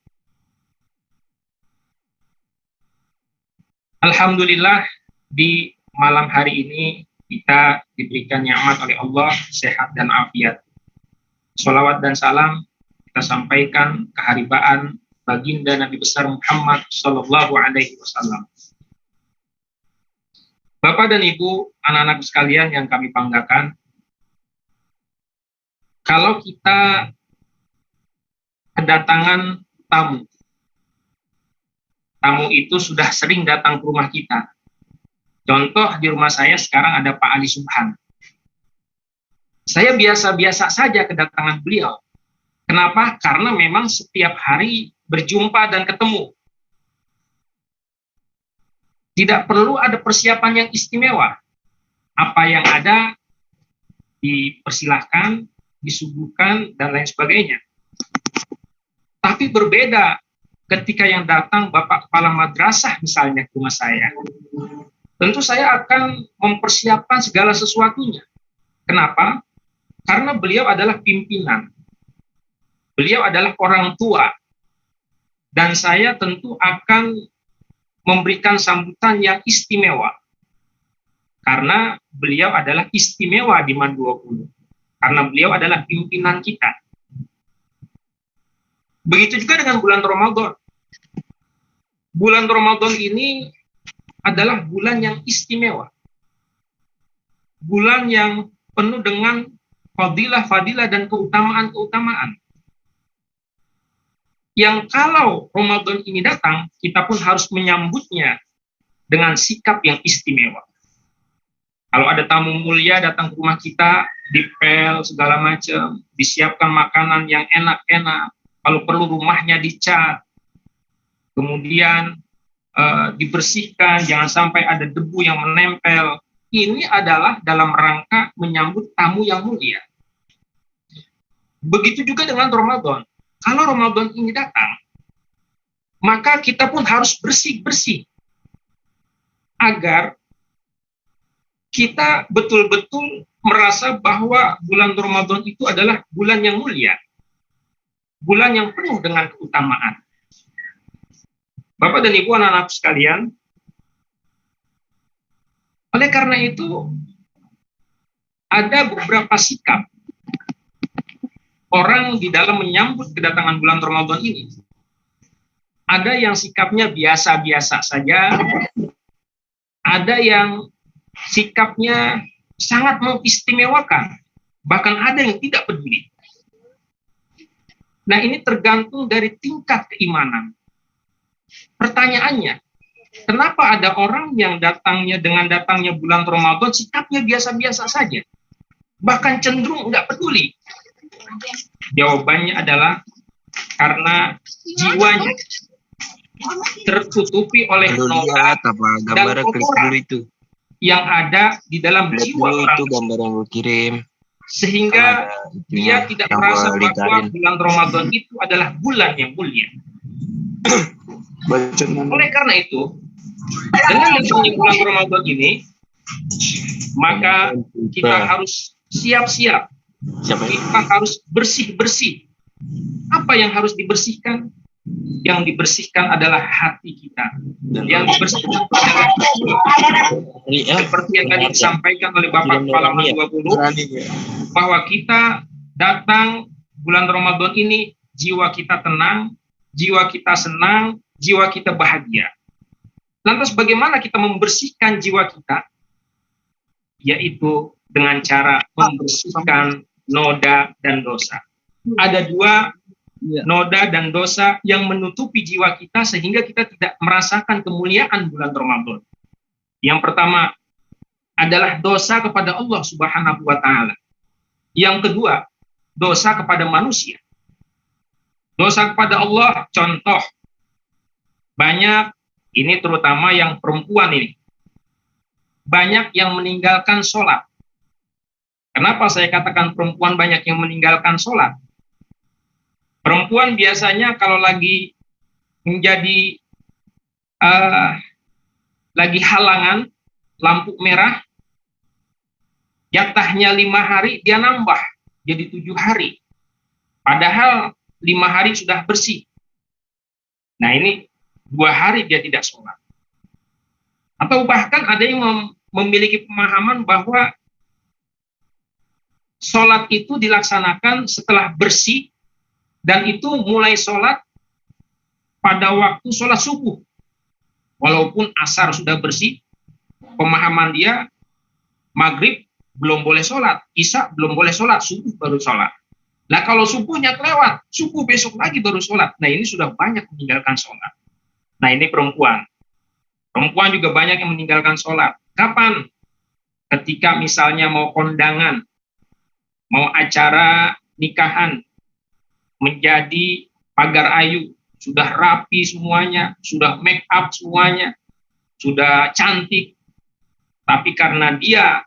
Alhamdulillah, di malam hari ini kita diberikan nikmat oleh Allah sehat dan afiat. Sholawat dan salam kita sampaikan keharibaan baginda Nabi besar Muhammad Sallallahu Alaihi Wasallam. Bapak dan Ibu, anak-anak sekalian yang kami banggakan, kalau kita kedatangan tamu itu sudah sering datang ke rumah kita. Contoh, di rumah saya sekarang ada Pak Ali Subhan. Saya biasa-biasa saja kedatangan beliau. Kenapa? Karena memang setiap hari berjumpa dan ketemu. Tidak perlu ada persiapan yang istimewa. Apa yang ada dipersilahkan, disuguhkan, dan lain sebagainya. Tapi berbeda ketika yang datang Bapak Kepala Madrasah misalnya ke rumah saya. Tentu saya akan mempersiapkan segala sesuatunya. Kenapa? Karena beliau adalah pimpinan. Beliau adalah orang tua. Dan saya tentu akan memberikan sambutan yang istimewa. Karena beliau adalah istimewa di MAN 20. Karena beliau adalah pimpinan kita. Begitu juga dengan bulan Ramadan. Bulan Ramadan ini adalah bulan yang istimewa. Bulan yang penuh dengan fadilah-fadilah dan keutamaan-keutamaan. Yang kalau Ramadan ini datang, kita pun harus menyambutnya dengan sikap yang istimewa. Kalau ada tamu mulia datang ke rumah kita, dipel segala macam, disiapkan makanan yang enak-enak, kalau perlu rumahnya dicat, kemudian dibersihkan, jangan sampai ada debu yang menempel. Ini adalah dalam rangka menyambut tamu yang mulia. Begitu juga dengan Ramadan. Kalau Ramadan ini datang, maka kita pun harus bersih-bersih agar kita betul-betul merasa bahwa bulan Ramadan itu adalah bulan yang mulia, bulan yang penuh dengan keutamaan. Bapak dan Ibu, anak-anak sekalian, oleh karena itu ada beberapa sikap orang di dalam menyambut kedatangan bulan Ramadan ini. Ada yang sikapnya biasa-biasa saja, ada yang sikapnya sangat mengistimewakan, bahkan ada yang tidak peduli. Nah, ini tergantung dari tingkat keimanan. Pertanyaannya, kenapa ada orang yang dengan datangnya bulan Ramadan sikapnya biasa-biasa saja, bahkan cenderung nggak peduli? Jawabannya adalah karena jiwanya tertutupi oleh noda dan kotoran yang ada di dalam jiwa orang. Itu gambar yang gue kirim. Sehingga dia tidak merasa bahwa bulan Ramadan itu adalah bulan yang mulia. Oleh karena itu, dengan datangnya bulan Ramadan ini, maka kita harus siap-siap. Kita harus bersih-bersih. Apa yang harus dibersihkan? Yang dibersihkan adalah hati kita. Yang dibersihkan adalah seperti yang tadi disampaikan oleh Bapak Kepala MAN 20. bahwa kita datang bulan Ramadan ini, jiwa kita tenang, jiwa kita senang, jiwa kita bahagia. Lantas bagaimana kita membersihkan jiwa kita? Yaitu dengan cara membersihkan noda dan dosa. Ada dua noda dan dosa yang menutupi jiwa kita sehingga kita tidak merasakan kemuliaan bulan Ramadan. Yang pertama adalah dosa kepada Allah Subhanahu wa taala. Yang kedua, dosa kepada manusia. Dosa kepada Allah, contoh banyak, ini terutama yang perempuan ini, banyak yang meninggalkan sholat. Kenapa saya katakan perempuan banyak yang meninggalkan sholat? Perempuan biasanya kalau lagi menjadi lagi halangan lampu merah, jatahnya 5 hari, dia nambah jadi 7 hari. Padahal 5 hari sudah bersih. Nah ini 2 hari dia tidak sholat. Atau bahkan ada yang memiliki pemahaman bahwa sholat itu dilaksanakan setelah bersih, dan itu mulai sholat pada waktu sholat subuh. Walaupun asar sudah bersih, pemahaman dia maghrib belum boleh sholat, isya belum boleh sholat, subuh baru sholat. Nah kalau subuhnya kelewat, subuh besok lagi baru sholat. Nah ini sudah banyak meninggalkan sholat. Nah ini perempuan. Perempuan juga banyak yang meninggalkan sholat. Kapan? Ketika misalnya mau kondangan, mau acara nikahan, menjadi pagar ayu, sudah rapi semuanya, sudah make up semuanya, sudah cantik, tapi karena dia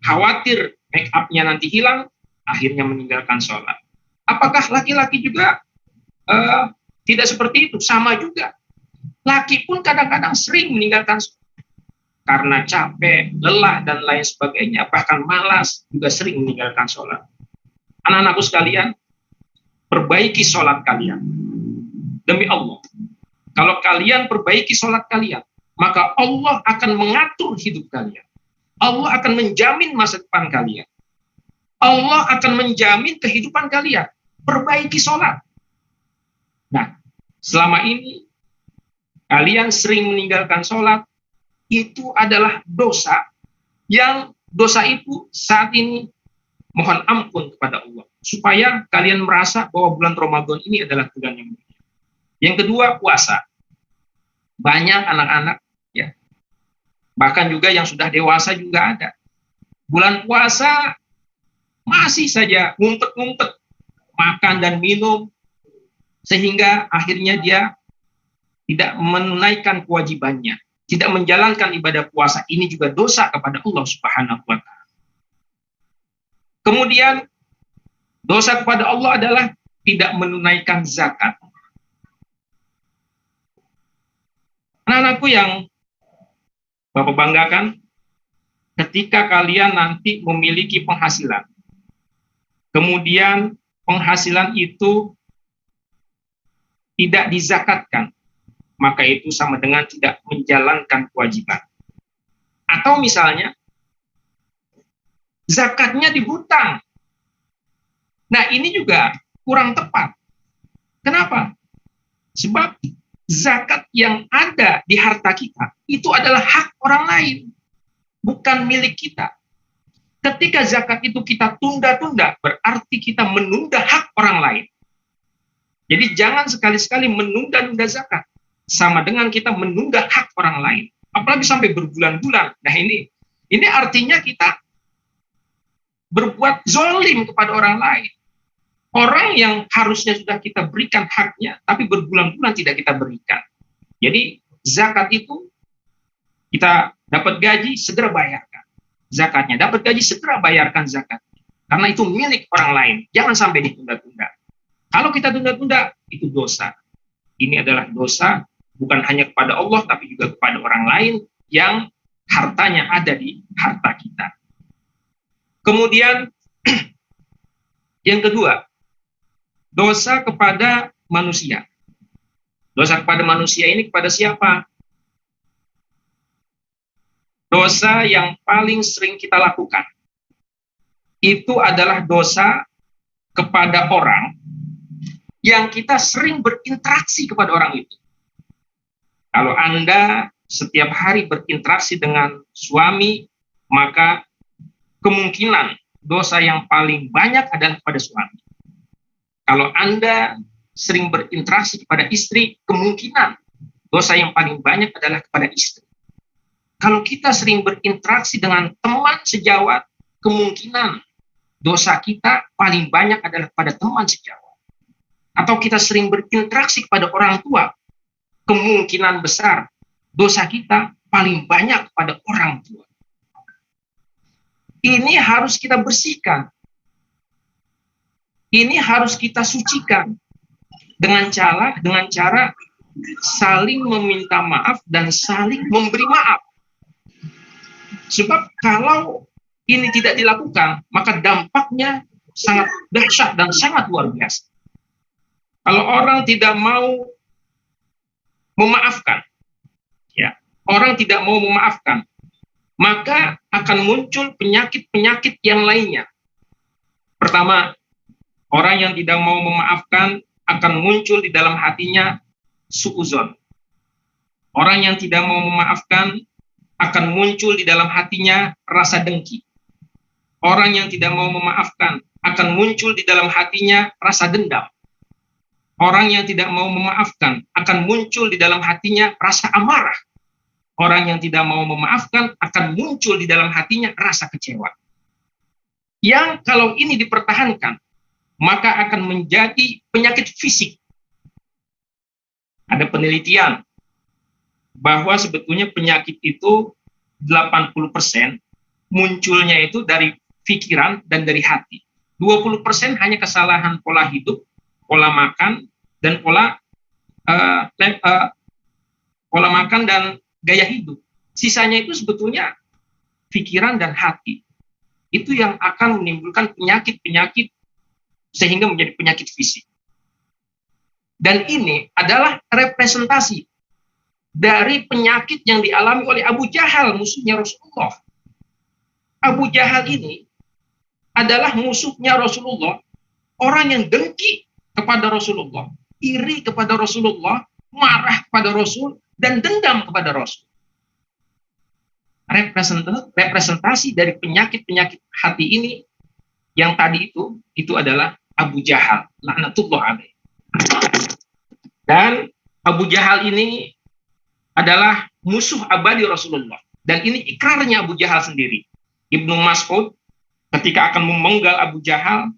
khawatir make up-nya nanti hilang, akhirnya meninggalkan sholat. Apakah laki-laki juga tidak seperti itu? Sama juga. Laki pun kadang-kadang sering meninggalkan sholat. Karena capek, lelah, dan lain sebagainya, bahkan malas, juga sering meninggalkan sholat. Anak-anakku sekalian, perbaiki sholat kalian. Demi Allah. Kalau kalian perbaiki sholat kalian, maka Allah akan mengatur hidup kalian. Allah akan menjamin masa depan kalian. Allah akan menjamin kehidupan kalian. Perbaiki sholat. Nah, selama ini, kalian sering meninggalkan sholat, itu adalah dosa, yang dosa itu saat ini mohon ampun kepada Allah, supaya kalian merasa bahwa bulan Ramadan ini adalah bulan yang mulia. Yang kedua, puasa. Banyak anak-anak, ya, bahkan juga yang sudah dewasa juga ada. Bulan puasa masih saja ngumpet-ngumpet, makan dan minum, sehingga akhirnya dia tidak menunaikan kewajibannya, tidak menjalankan ibadah puasa. Ini juga dosa kepada Allah Subhanahu wa taala. Kemudian dosa kepada Allah adalah tidak menunaikan zakat. Anak-anakku yang Bapak banggakan, ketika kalian nanti memiliki penghasilan, kemudian penghasilan itu tidak dizakatkan, maka itu sama dengan tidak menjalankan kewajiban. Atau misalnya, zakatnya dihutang. Nah, ini juga kurang tepat. Kenapa? Sebab zakat yang ada di harta kita itu adalah hak orang lain, bukan milik kita. Ketika zakat itu kita tunda-tunda, berarti kita menunda hak orang lain. Jadi jangan sekali-sekali menunda-nunda zakat. Sama dengan kita menunda hak orang lain. Apalagi sampai berbulan-bulan. Nah ini artinya kita berbuat zolim kepada orang lain. Orang yang harusnya sudah kita berikan haknya, tapi berbulan-bulan tidak kita berikan. Jadi zakat itu, kita dapat gaji, segera bayarkan zakatnya. Dapat gaji, segera bayarkan zakat. Karena itu milik orang lain. Jangan sampai ditunda-tunda. Kalau kita tunda-tunda, itu dosa. Ini adalah dosa, bukan hanya kepada Allah, tapi juga kepada orang lain yang hartanya ada di harta kita. Kemudian, yang kedua, dosa kepada manusia. Dosa kepada manusia ini kepada siapa? Dosa yang paling sering kita lakukan. itu adalah dosa kepada orang yang kita sering berinteraksi kepada orang itu. Kalau Anda setiap hari berinteraksi dengan suami, maka kemungkinan dosa yang paling banyak adalah kepada suami. Kalau Anda sering berinteraksi kepada istri, kemungkinan dosa yang paling banyak adalah kepada istri. Kalau kita sering berinteraksi dengan teman sejawat, kemungkinan dosa kita paling banyak adalah kepada teman sejawat. Atau kita sering berinteraksi kepada orang tua, kemungkinan besar dosa kita paling banyak pada orang tua. Ini harus kita bersihkan. Ini harus kita sucikan dengan cara saling meminta maaf dan saling memberi maaf. Sebab kalau ini tidak dilakukan, maka dampaknya sangat dahsyat dan sangat luar biasa. Kalau orang tidak mau memaafkan, ya, orang tidak mau memaafkan, maka akan muncul penyakit-penyakit yang lainnya. Pertama, orang yang tidak mau memaafkan akan muncul di dalam hatinya suuzon. Orang yang tidak mau memaafkan akan muncul di dalam hatinya rasa dengki. Orang yang tidak mau memaafkan akan muncul di dalam hatinya rasa dendam. Orang yang tidak mau memaafkan akan muncul di dalam hatinya rasa amarah. Orang yang tidak mau memaafkan akan muncul di dalam hatinya rasa kecewa. Yang kalau ini dipertahankan, maka akan menjadi penyakit fisik. Ada penelitian bahwa sebetulnya penyakit itu 80% munculnya itu dari pikiran dan dari hati. 20% hanya kesalahan pola hidup, pola makan, dan pola makan dan gaya hidup. Sisanya itu sebetulnya pikiran dan hati. Itu yang akan menimbulkan penyakit-penyakit sehingga menjadi penyakit fisik. Dan ini adalah representasi dari penyakit yang dialami oleh Abu Jahal, musuhnya Rasulullah. Abu Jahal ini adalah musuhnya Rasulullah, orang yang dengki kepada Rasulullah, iri kepada Rasulullah, marah kepada Rasul, dan dendam kepada Rasul. Representasi dari penyakit-penyakit hati ini yang tadi itu adalah Abu Jahal, laknatullah alaih. Dan Abu Jahal ini adalah musuh abadi Rasulullah. Dan ini ikrarnya Abu Jahal sendiri. Ibnu Mas'ud ketika akan memenggal Abu Jahal,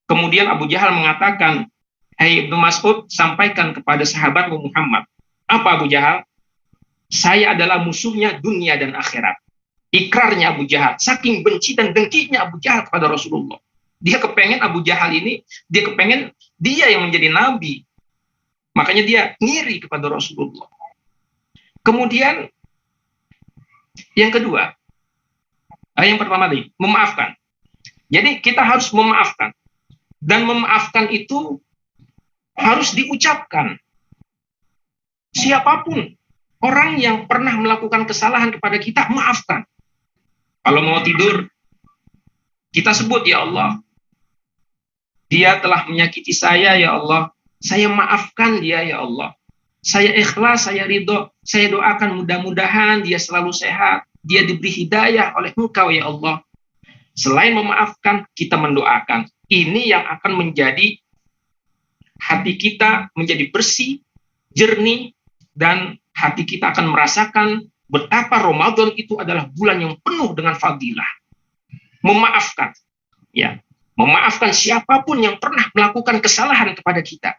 kemudian Abu Jahal mengatakan, "Hai Ibnu Mas'ud, sampaikan kepada sahabatmu Muhammad." Apa Abu Jahal? "Saya adalah musuhnya dunia dan akhirat." Ikrarnya Abu Jahal, saking benci dan dengkinya Abu Jahal kepada Rasulullah. Dia kepengen Abu Jahal ini, dia kepengen dia yang menjadi nabi. Makanya dia ngiri kepada Rasulullah. Kemudian yang kedua, yang pertama tadi, memaafkan. Jadi kita harus memaafkan. Dan memaafkan itu harus diucapkan. Siapapun orang yang pernah melakukan kesalahan kepada kita, maafkan. Kalau mau tidur, kita sebut, "Ya Allah, dia telah menyakiti saya, ya Allah. Saya maafkan dia, ya Allah. Saya ikhlas, saya ridho. Saya doakan mudah-mudahan dia selalu sehat. Dia diberi hidayah oleh Engkau, ya Allah." Selain memaafkan, kita mendoakan. Ini yang akan menjadi hati kita menjadi bersih, jernih, dan hati kita akan merasakan betapa Ramadan itu adalah bulan yang penuh dengan fadilah. Memaafkan. Ya, memaafkan siapapun yang pernah melakukan kesalahan kepada kita.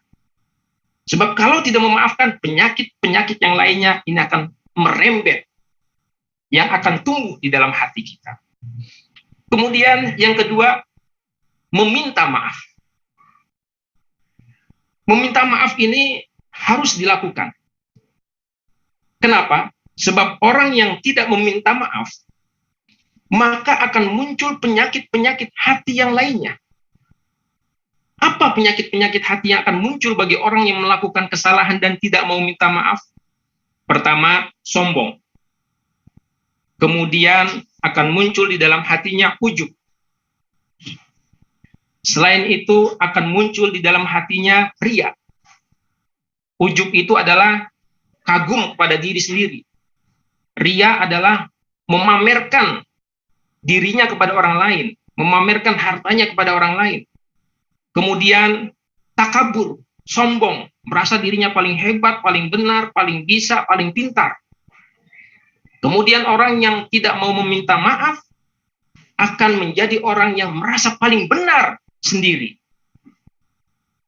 Sebab kalau tidak memaafkan, penyakit-penyakit yang lainnya ini akan merembet, yang akan tumbuh di dalam hati kita. Kemudian yang kedua, meminta maaf. Meminta maaf ini harus dilakukan. Kenapa? Sebab orang yang tidak meminta maaf, maka akan muncul penyakit-penyakit hati yang lainnya. Apa penyakit-penyakit hati yang akan muncul bagi orang yang melakukan kesalahan dan tidak mau minta maaf? Pertama, sombong. Kemudian akan muncul di dalam hatinya ujub. Selain itu akan muncul di dalam hatinya riya. Ujub itu adalah kagum pada diri sendiri. Riya adalah memamerkan dirinya kepada orang lain, memamerkan hartanya kepada orang lain. Kemudian takabur, sombong, merasa dirinya paling hebat, paling benar, paling bisa, paling pintar. Kemudian orang yang tidak mau meminta maaf akan menjadi orang yang merasa paling benar sendiri.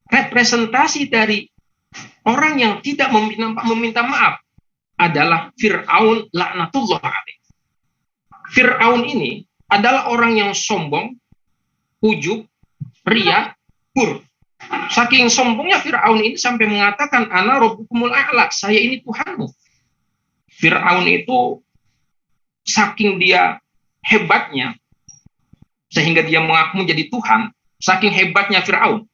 Representasi dari orang yang tidak meminta maaf adalah Fir'aun laknatullah alaih. Fir'aun ini adalah orang yang sombong, ujub, riya, kur. Saking sombongnya Fir'aun ini sampai mengatakan, ana rabbukumul a'la, saya ini Tuhanmu. Fir'aun itu saking dia hebatnya, sehingga dia mengaku menjadi Tuhan, saking hebatnya Fir'aun.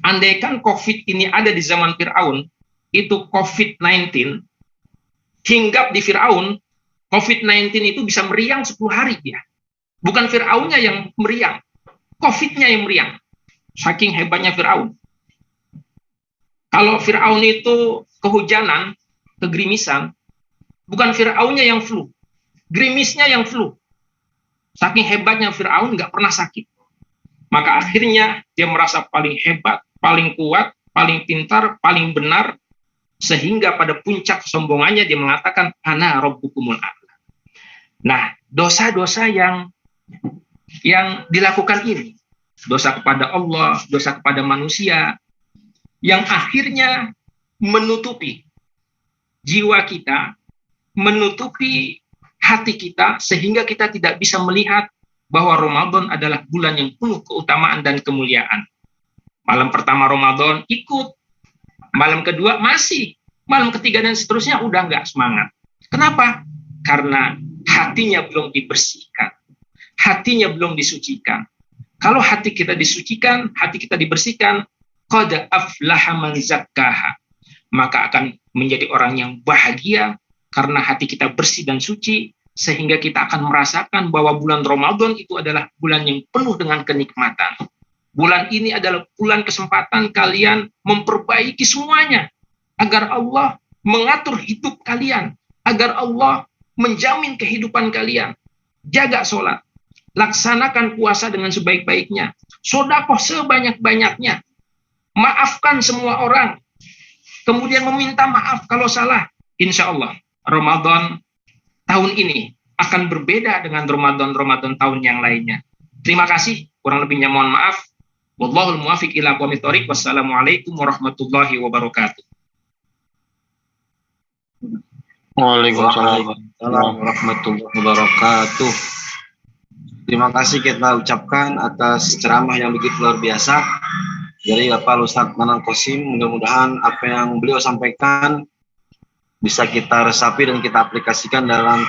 Andaikan COVID ini ada di zaman Fir'aun, itu COVID-19, hinggap di Fir'aun, COVID-19 itu bisa meriang 10 hari dia. Bukan Fir'aunnya yang meriang, COVID-nya yang meriang. Saking hebatnya Fir'aun. Kalau Fir'aun itu kehujanan, kegerimisan, bukan Fir'aunnya yang flu, gerimisnya yang flu. Saking hebatnya Fir'aun nggak pernah sakit. Maka akhirnya dia merasa paling hebat, paling kuat, paling pintar, paling benar, sehingga pada puncak kesombongannya dia mengatakan, ana rabbukumul a'la. Nah, dosa-dosa yang dilakukan ini, dosa kepada Allah, dosa kepada manusia, yang akhirnya menutupi jiwa kita, menutupi hati kita, sehingga kita tidak bisa melihat bahwa Ramadan adalah bulan yang penuh keutamaan dan kemuliaan. Malam pertama Ramadan ikut, malam kedua masih, malam ketiga dan seterusnya udah nggak semangat. Kenapa? Karena hatinya belum dibersihkan, hatinya belum disucikan. Kalau hati kita disucikan, hati kita dibersihkan, qad aflaha man zakkaha, maka akan menjadi orang yang bahagia karena hati kita bersih dan suci, sehingga kita akan merasakan bahwa bulan Ramadan itu adalah bulan yang penuh dengan kenikmatan. Bulan ini adalah bulan kesempatan kalian memperbaiki semuanya, agar Allah mengatur hidup kalian, agar Allah menjamin kehidupan kalian. Jaga sholat, laksanakan puasa dengan sebaik-baiknya, sedekah sebanyak-banyaknya, maafkan semua orang, kemudian meminta maaf kalau salah. Insya Allah Ramadan tahun ini akan berbeda dengan Ramadan tahun yang lainnya. Terima kasih, kurang lebihnya mohon maaf. Wallahul muwaffiq ila aqwamit thoriq. Wassalamualaikum warahmatullahi wabarakatuh. Waalaikumsalam warahmatullahi wabarakatuh. Terima kasih kita ucapkan atas ceramah yang begitu luar biasa dari Bapak Ustadz Manan Qasim. Mudah-mudahan apa yang beliau sampaikan bisa kita resapi dan kita aplikasikan dalam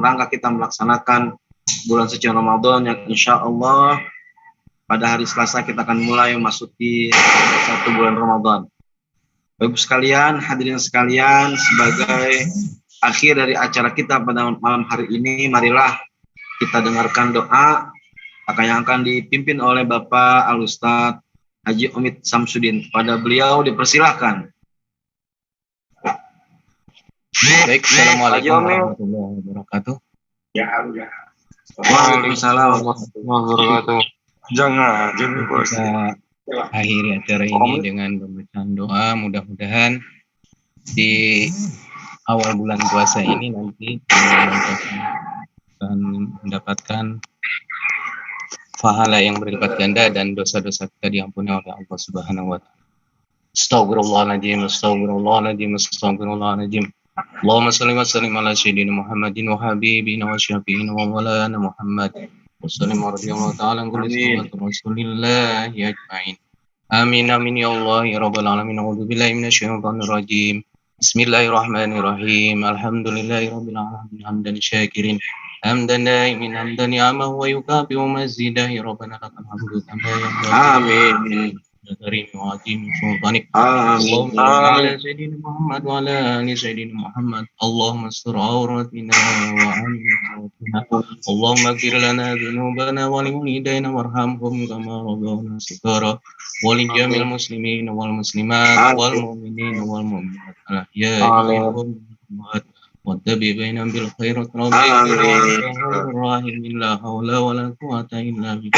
rangka kita melaksanakan bulan suci Ramadan yang insya Allah pada hari Selasa kita akan mulai memasuki 1 bulan Ramadan. Bapak sekalian, hadirin sekalian, sebagai akhir dari acara kita pada malam hari ini, marilah kita dengarkan doa yang akan dipimpin oleh Bapak Al-Ustadz Haji Omid Samsudin. Kepada beliau dipersilahkan. Baik, Assalamualaikum warahmatullahi wabarakatuh. Ya. Waalaikumsalam warahmatullahi wabarakatuh. Jangan Kita akhiri acara ini dengan pembacaan doa. Mudah-mudahan di awal bulan puasa ini nanti akan mendapatkan pahala yang berlipat ganda dan dosa-dosa kita diampuni oleh Allah Subhanahu wa taala. Astaghfirullahaladzim, astaghfirullahaladzim, astaghfirullahaladzim. Allahumma salli wa sallim ala sayyidina Muhammadin wa habibina wa syafi'ina wa maulana Muhammad. Wassalam radhiyallahu ta'ala an kulli rasulillahi ajma'in. Amin amin ya Allah ya rabbal alamin. A'udzu billahi minasyaitonir rajim. Bismillahirrahmanirrahim. Alhamdulillahi rabbil alamin hamdan syakirin. Hamdan daimin hamdan ni'amahu wa yukafi wa mazidahi rabbana lakal hamdu kama yanbaghi. Amin. كريم وعظيم سلطانك. آمين. اللهم صل على سيدنا محمد وعلى آل سيدنا محمد. اللهم استر عوراتنا وآمن روعاتنا. اللهم اغفر لنا ذنوبنا ولوالدينا وارحمهم كما ربونا صغارا، ولجميع المسلمين والمسلمات والمؤمنين والمؤمنات الأحياء منهم والأموات، واتبع بينهم بالخير رب الراحمين لا حول ولا قوة إلا بك.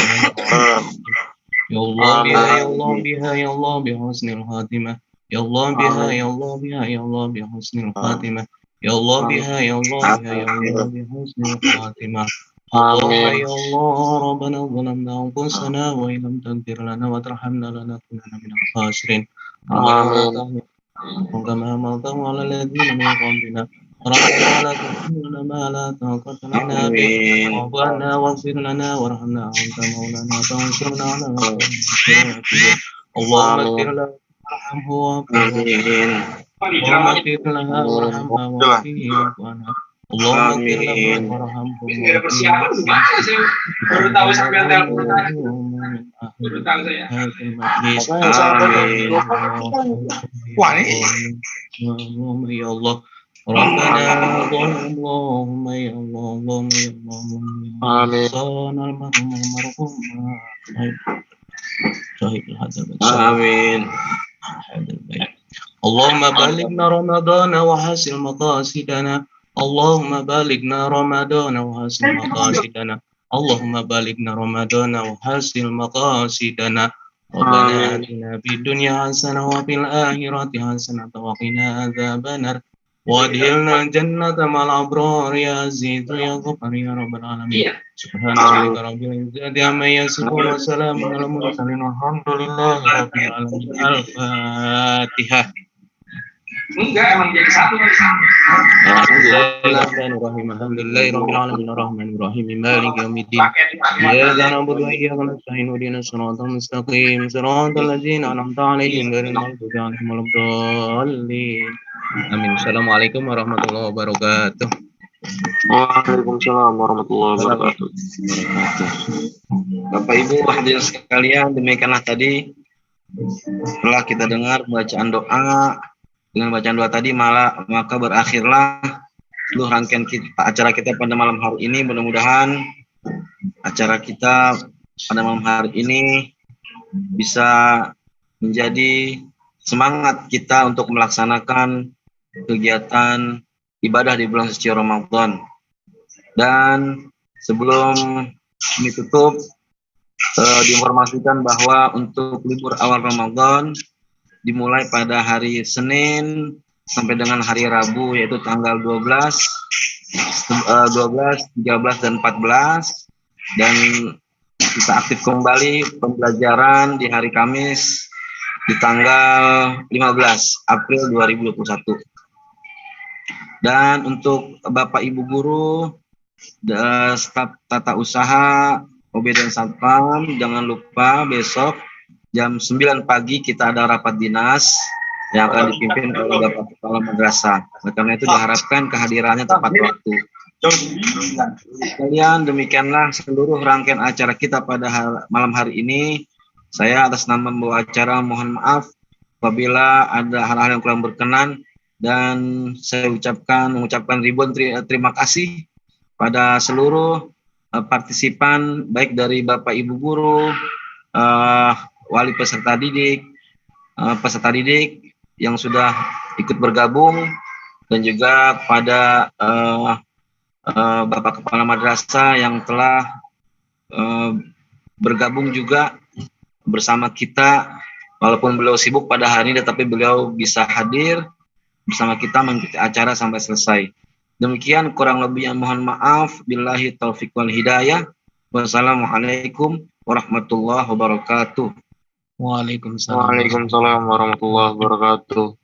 يا الله بها يا الله بها يا الله بحسن الخاتمة. يا الله بها يا الله بها يا الله بحسن الخاتمة. يا الله بها يا الله بها يا الله بحسن الخاتمة. اللهم يا الله ربنا ظلمنا أنفسنا وإن لم تغفر لنا وترحمنا لنكونن من الخاسرين. كما أمرته على الذين من قبلنا ربنا لا تحملنا ما لا طاقة لنا به واعف عنا واغفر لنا وارحمنا أنت مولانا فانصرنا على القوم الكافرين. اللهم اغفر لنا وارحمه اللهم اغفر لها وارحمها واعف عنها. اللهم اغفر لها وارحمه Baru tahu sampai telepon tadi. Baru tahu saya. اللهم يا الله ربنا اللهم يا الله اللهم يا الله صان المرحوم شهيد هذا البيت. آمين. اللهم بلغنا رمضان وحسن مقاصدنا. اللهم بلغنا رمضان وحسن مقاصدنا. اللهم بلغنا رمضان وحسن مقاصدنا. ربنا آتنا في الدنيا حسنة وفي الآخرة حسنة وقنا عذاب النار وادخلنا جنة مع الأبرار يا عزيز يا غفار يا رب العالمين. سبحان ربك رب العزة عما يصفون وسلام على المرسلين والحمد لله رب العالمين. الفاتحة. Enggak, emang jadi satu lagi sama. Bismillahirrahmanirrahim. Alhamdulillahirabbil alamin arrahmanir rahim maliki yaumiddin. Iyyaka na'budu wa iyyaka nasta'in ihdinas siratal mustaqim siratal ladzina an'amta 'alaihim ghairil maghdubi 'alaihim waladdallin. Amin. Assalamualaikum warahmatullahi wabarakatuh. Waalaikumsalam warahmatullahi wabarakatuh. Bapak Ibu hadirin sekalian, demikianlah tadi setelah kita dengar bacaan doa. Dengan bacaan doa tadi maka berakhirlah seluruh rangkaian acara kita pada malam hari ini. Mudah-mudahan acara kita pada malam hari ini bisa menjadi semangat kita untuk melaksanakan kegiatan ibadah di bulan suci Ramadan. Dan sebelum kami tutup, diinformasikan bahwa untuk libur awal Ramadan dimulai pada hari Senin sampai dengan hari Rabu, yaitu tanggal 12, 13, dan 14. Dan kita aktif kembali pembelajaran di hari Kamis di tanggal 15 April 2021. Dan untuk Bapak Ibu Guru, staf tata usaha, OB dan Satpam, jangan lupa besok jam 9 pagi kita ada rapat dinas yang akan dipimpin oleh Bapak Kepala Madrasah. Karena itu diharapkan kehadirannya tepat waktu. Sekalian, demikianlah seluruh rangkaian acara kita pada malam hari ini. Saya atas nama pembawa acara mohon maaf apabila ada hal-hal yang kurang berkenan, dan saya mengucapkan ribuan terima kasih pada seluruh partisipan, baik dari Bapak Ibu Guru, wali peserta didik yang sudah ikut bergabung, dan juga pada Bapak Kepala Madrasah yang telah bergabung juga bersama kita, walaupun beliau sibuk pada hari ini, tetapi beliau bisa hadir bersama kita mengikuti acara sampai selesai. Demikian kurang lebihnya mohon maaf. Billahi taufiq wal hidayah. Wassalamualaikum warahmatullahi wabarakatuh. Waalaikumsalam. Waalaikumsalam warahmatullahi wabarakatuh.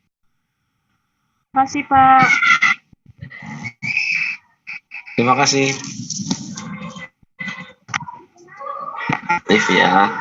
Terima kasih, Pak. Terima kasih. Aktif ya.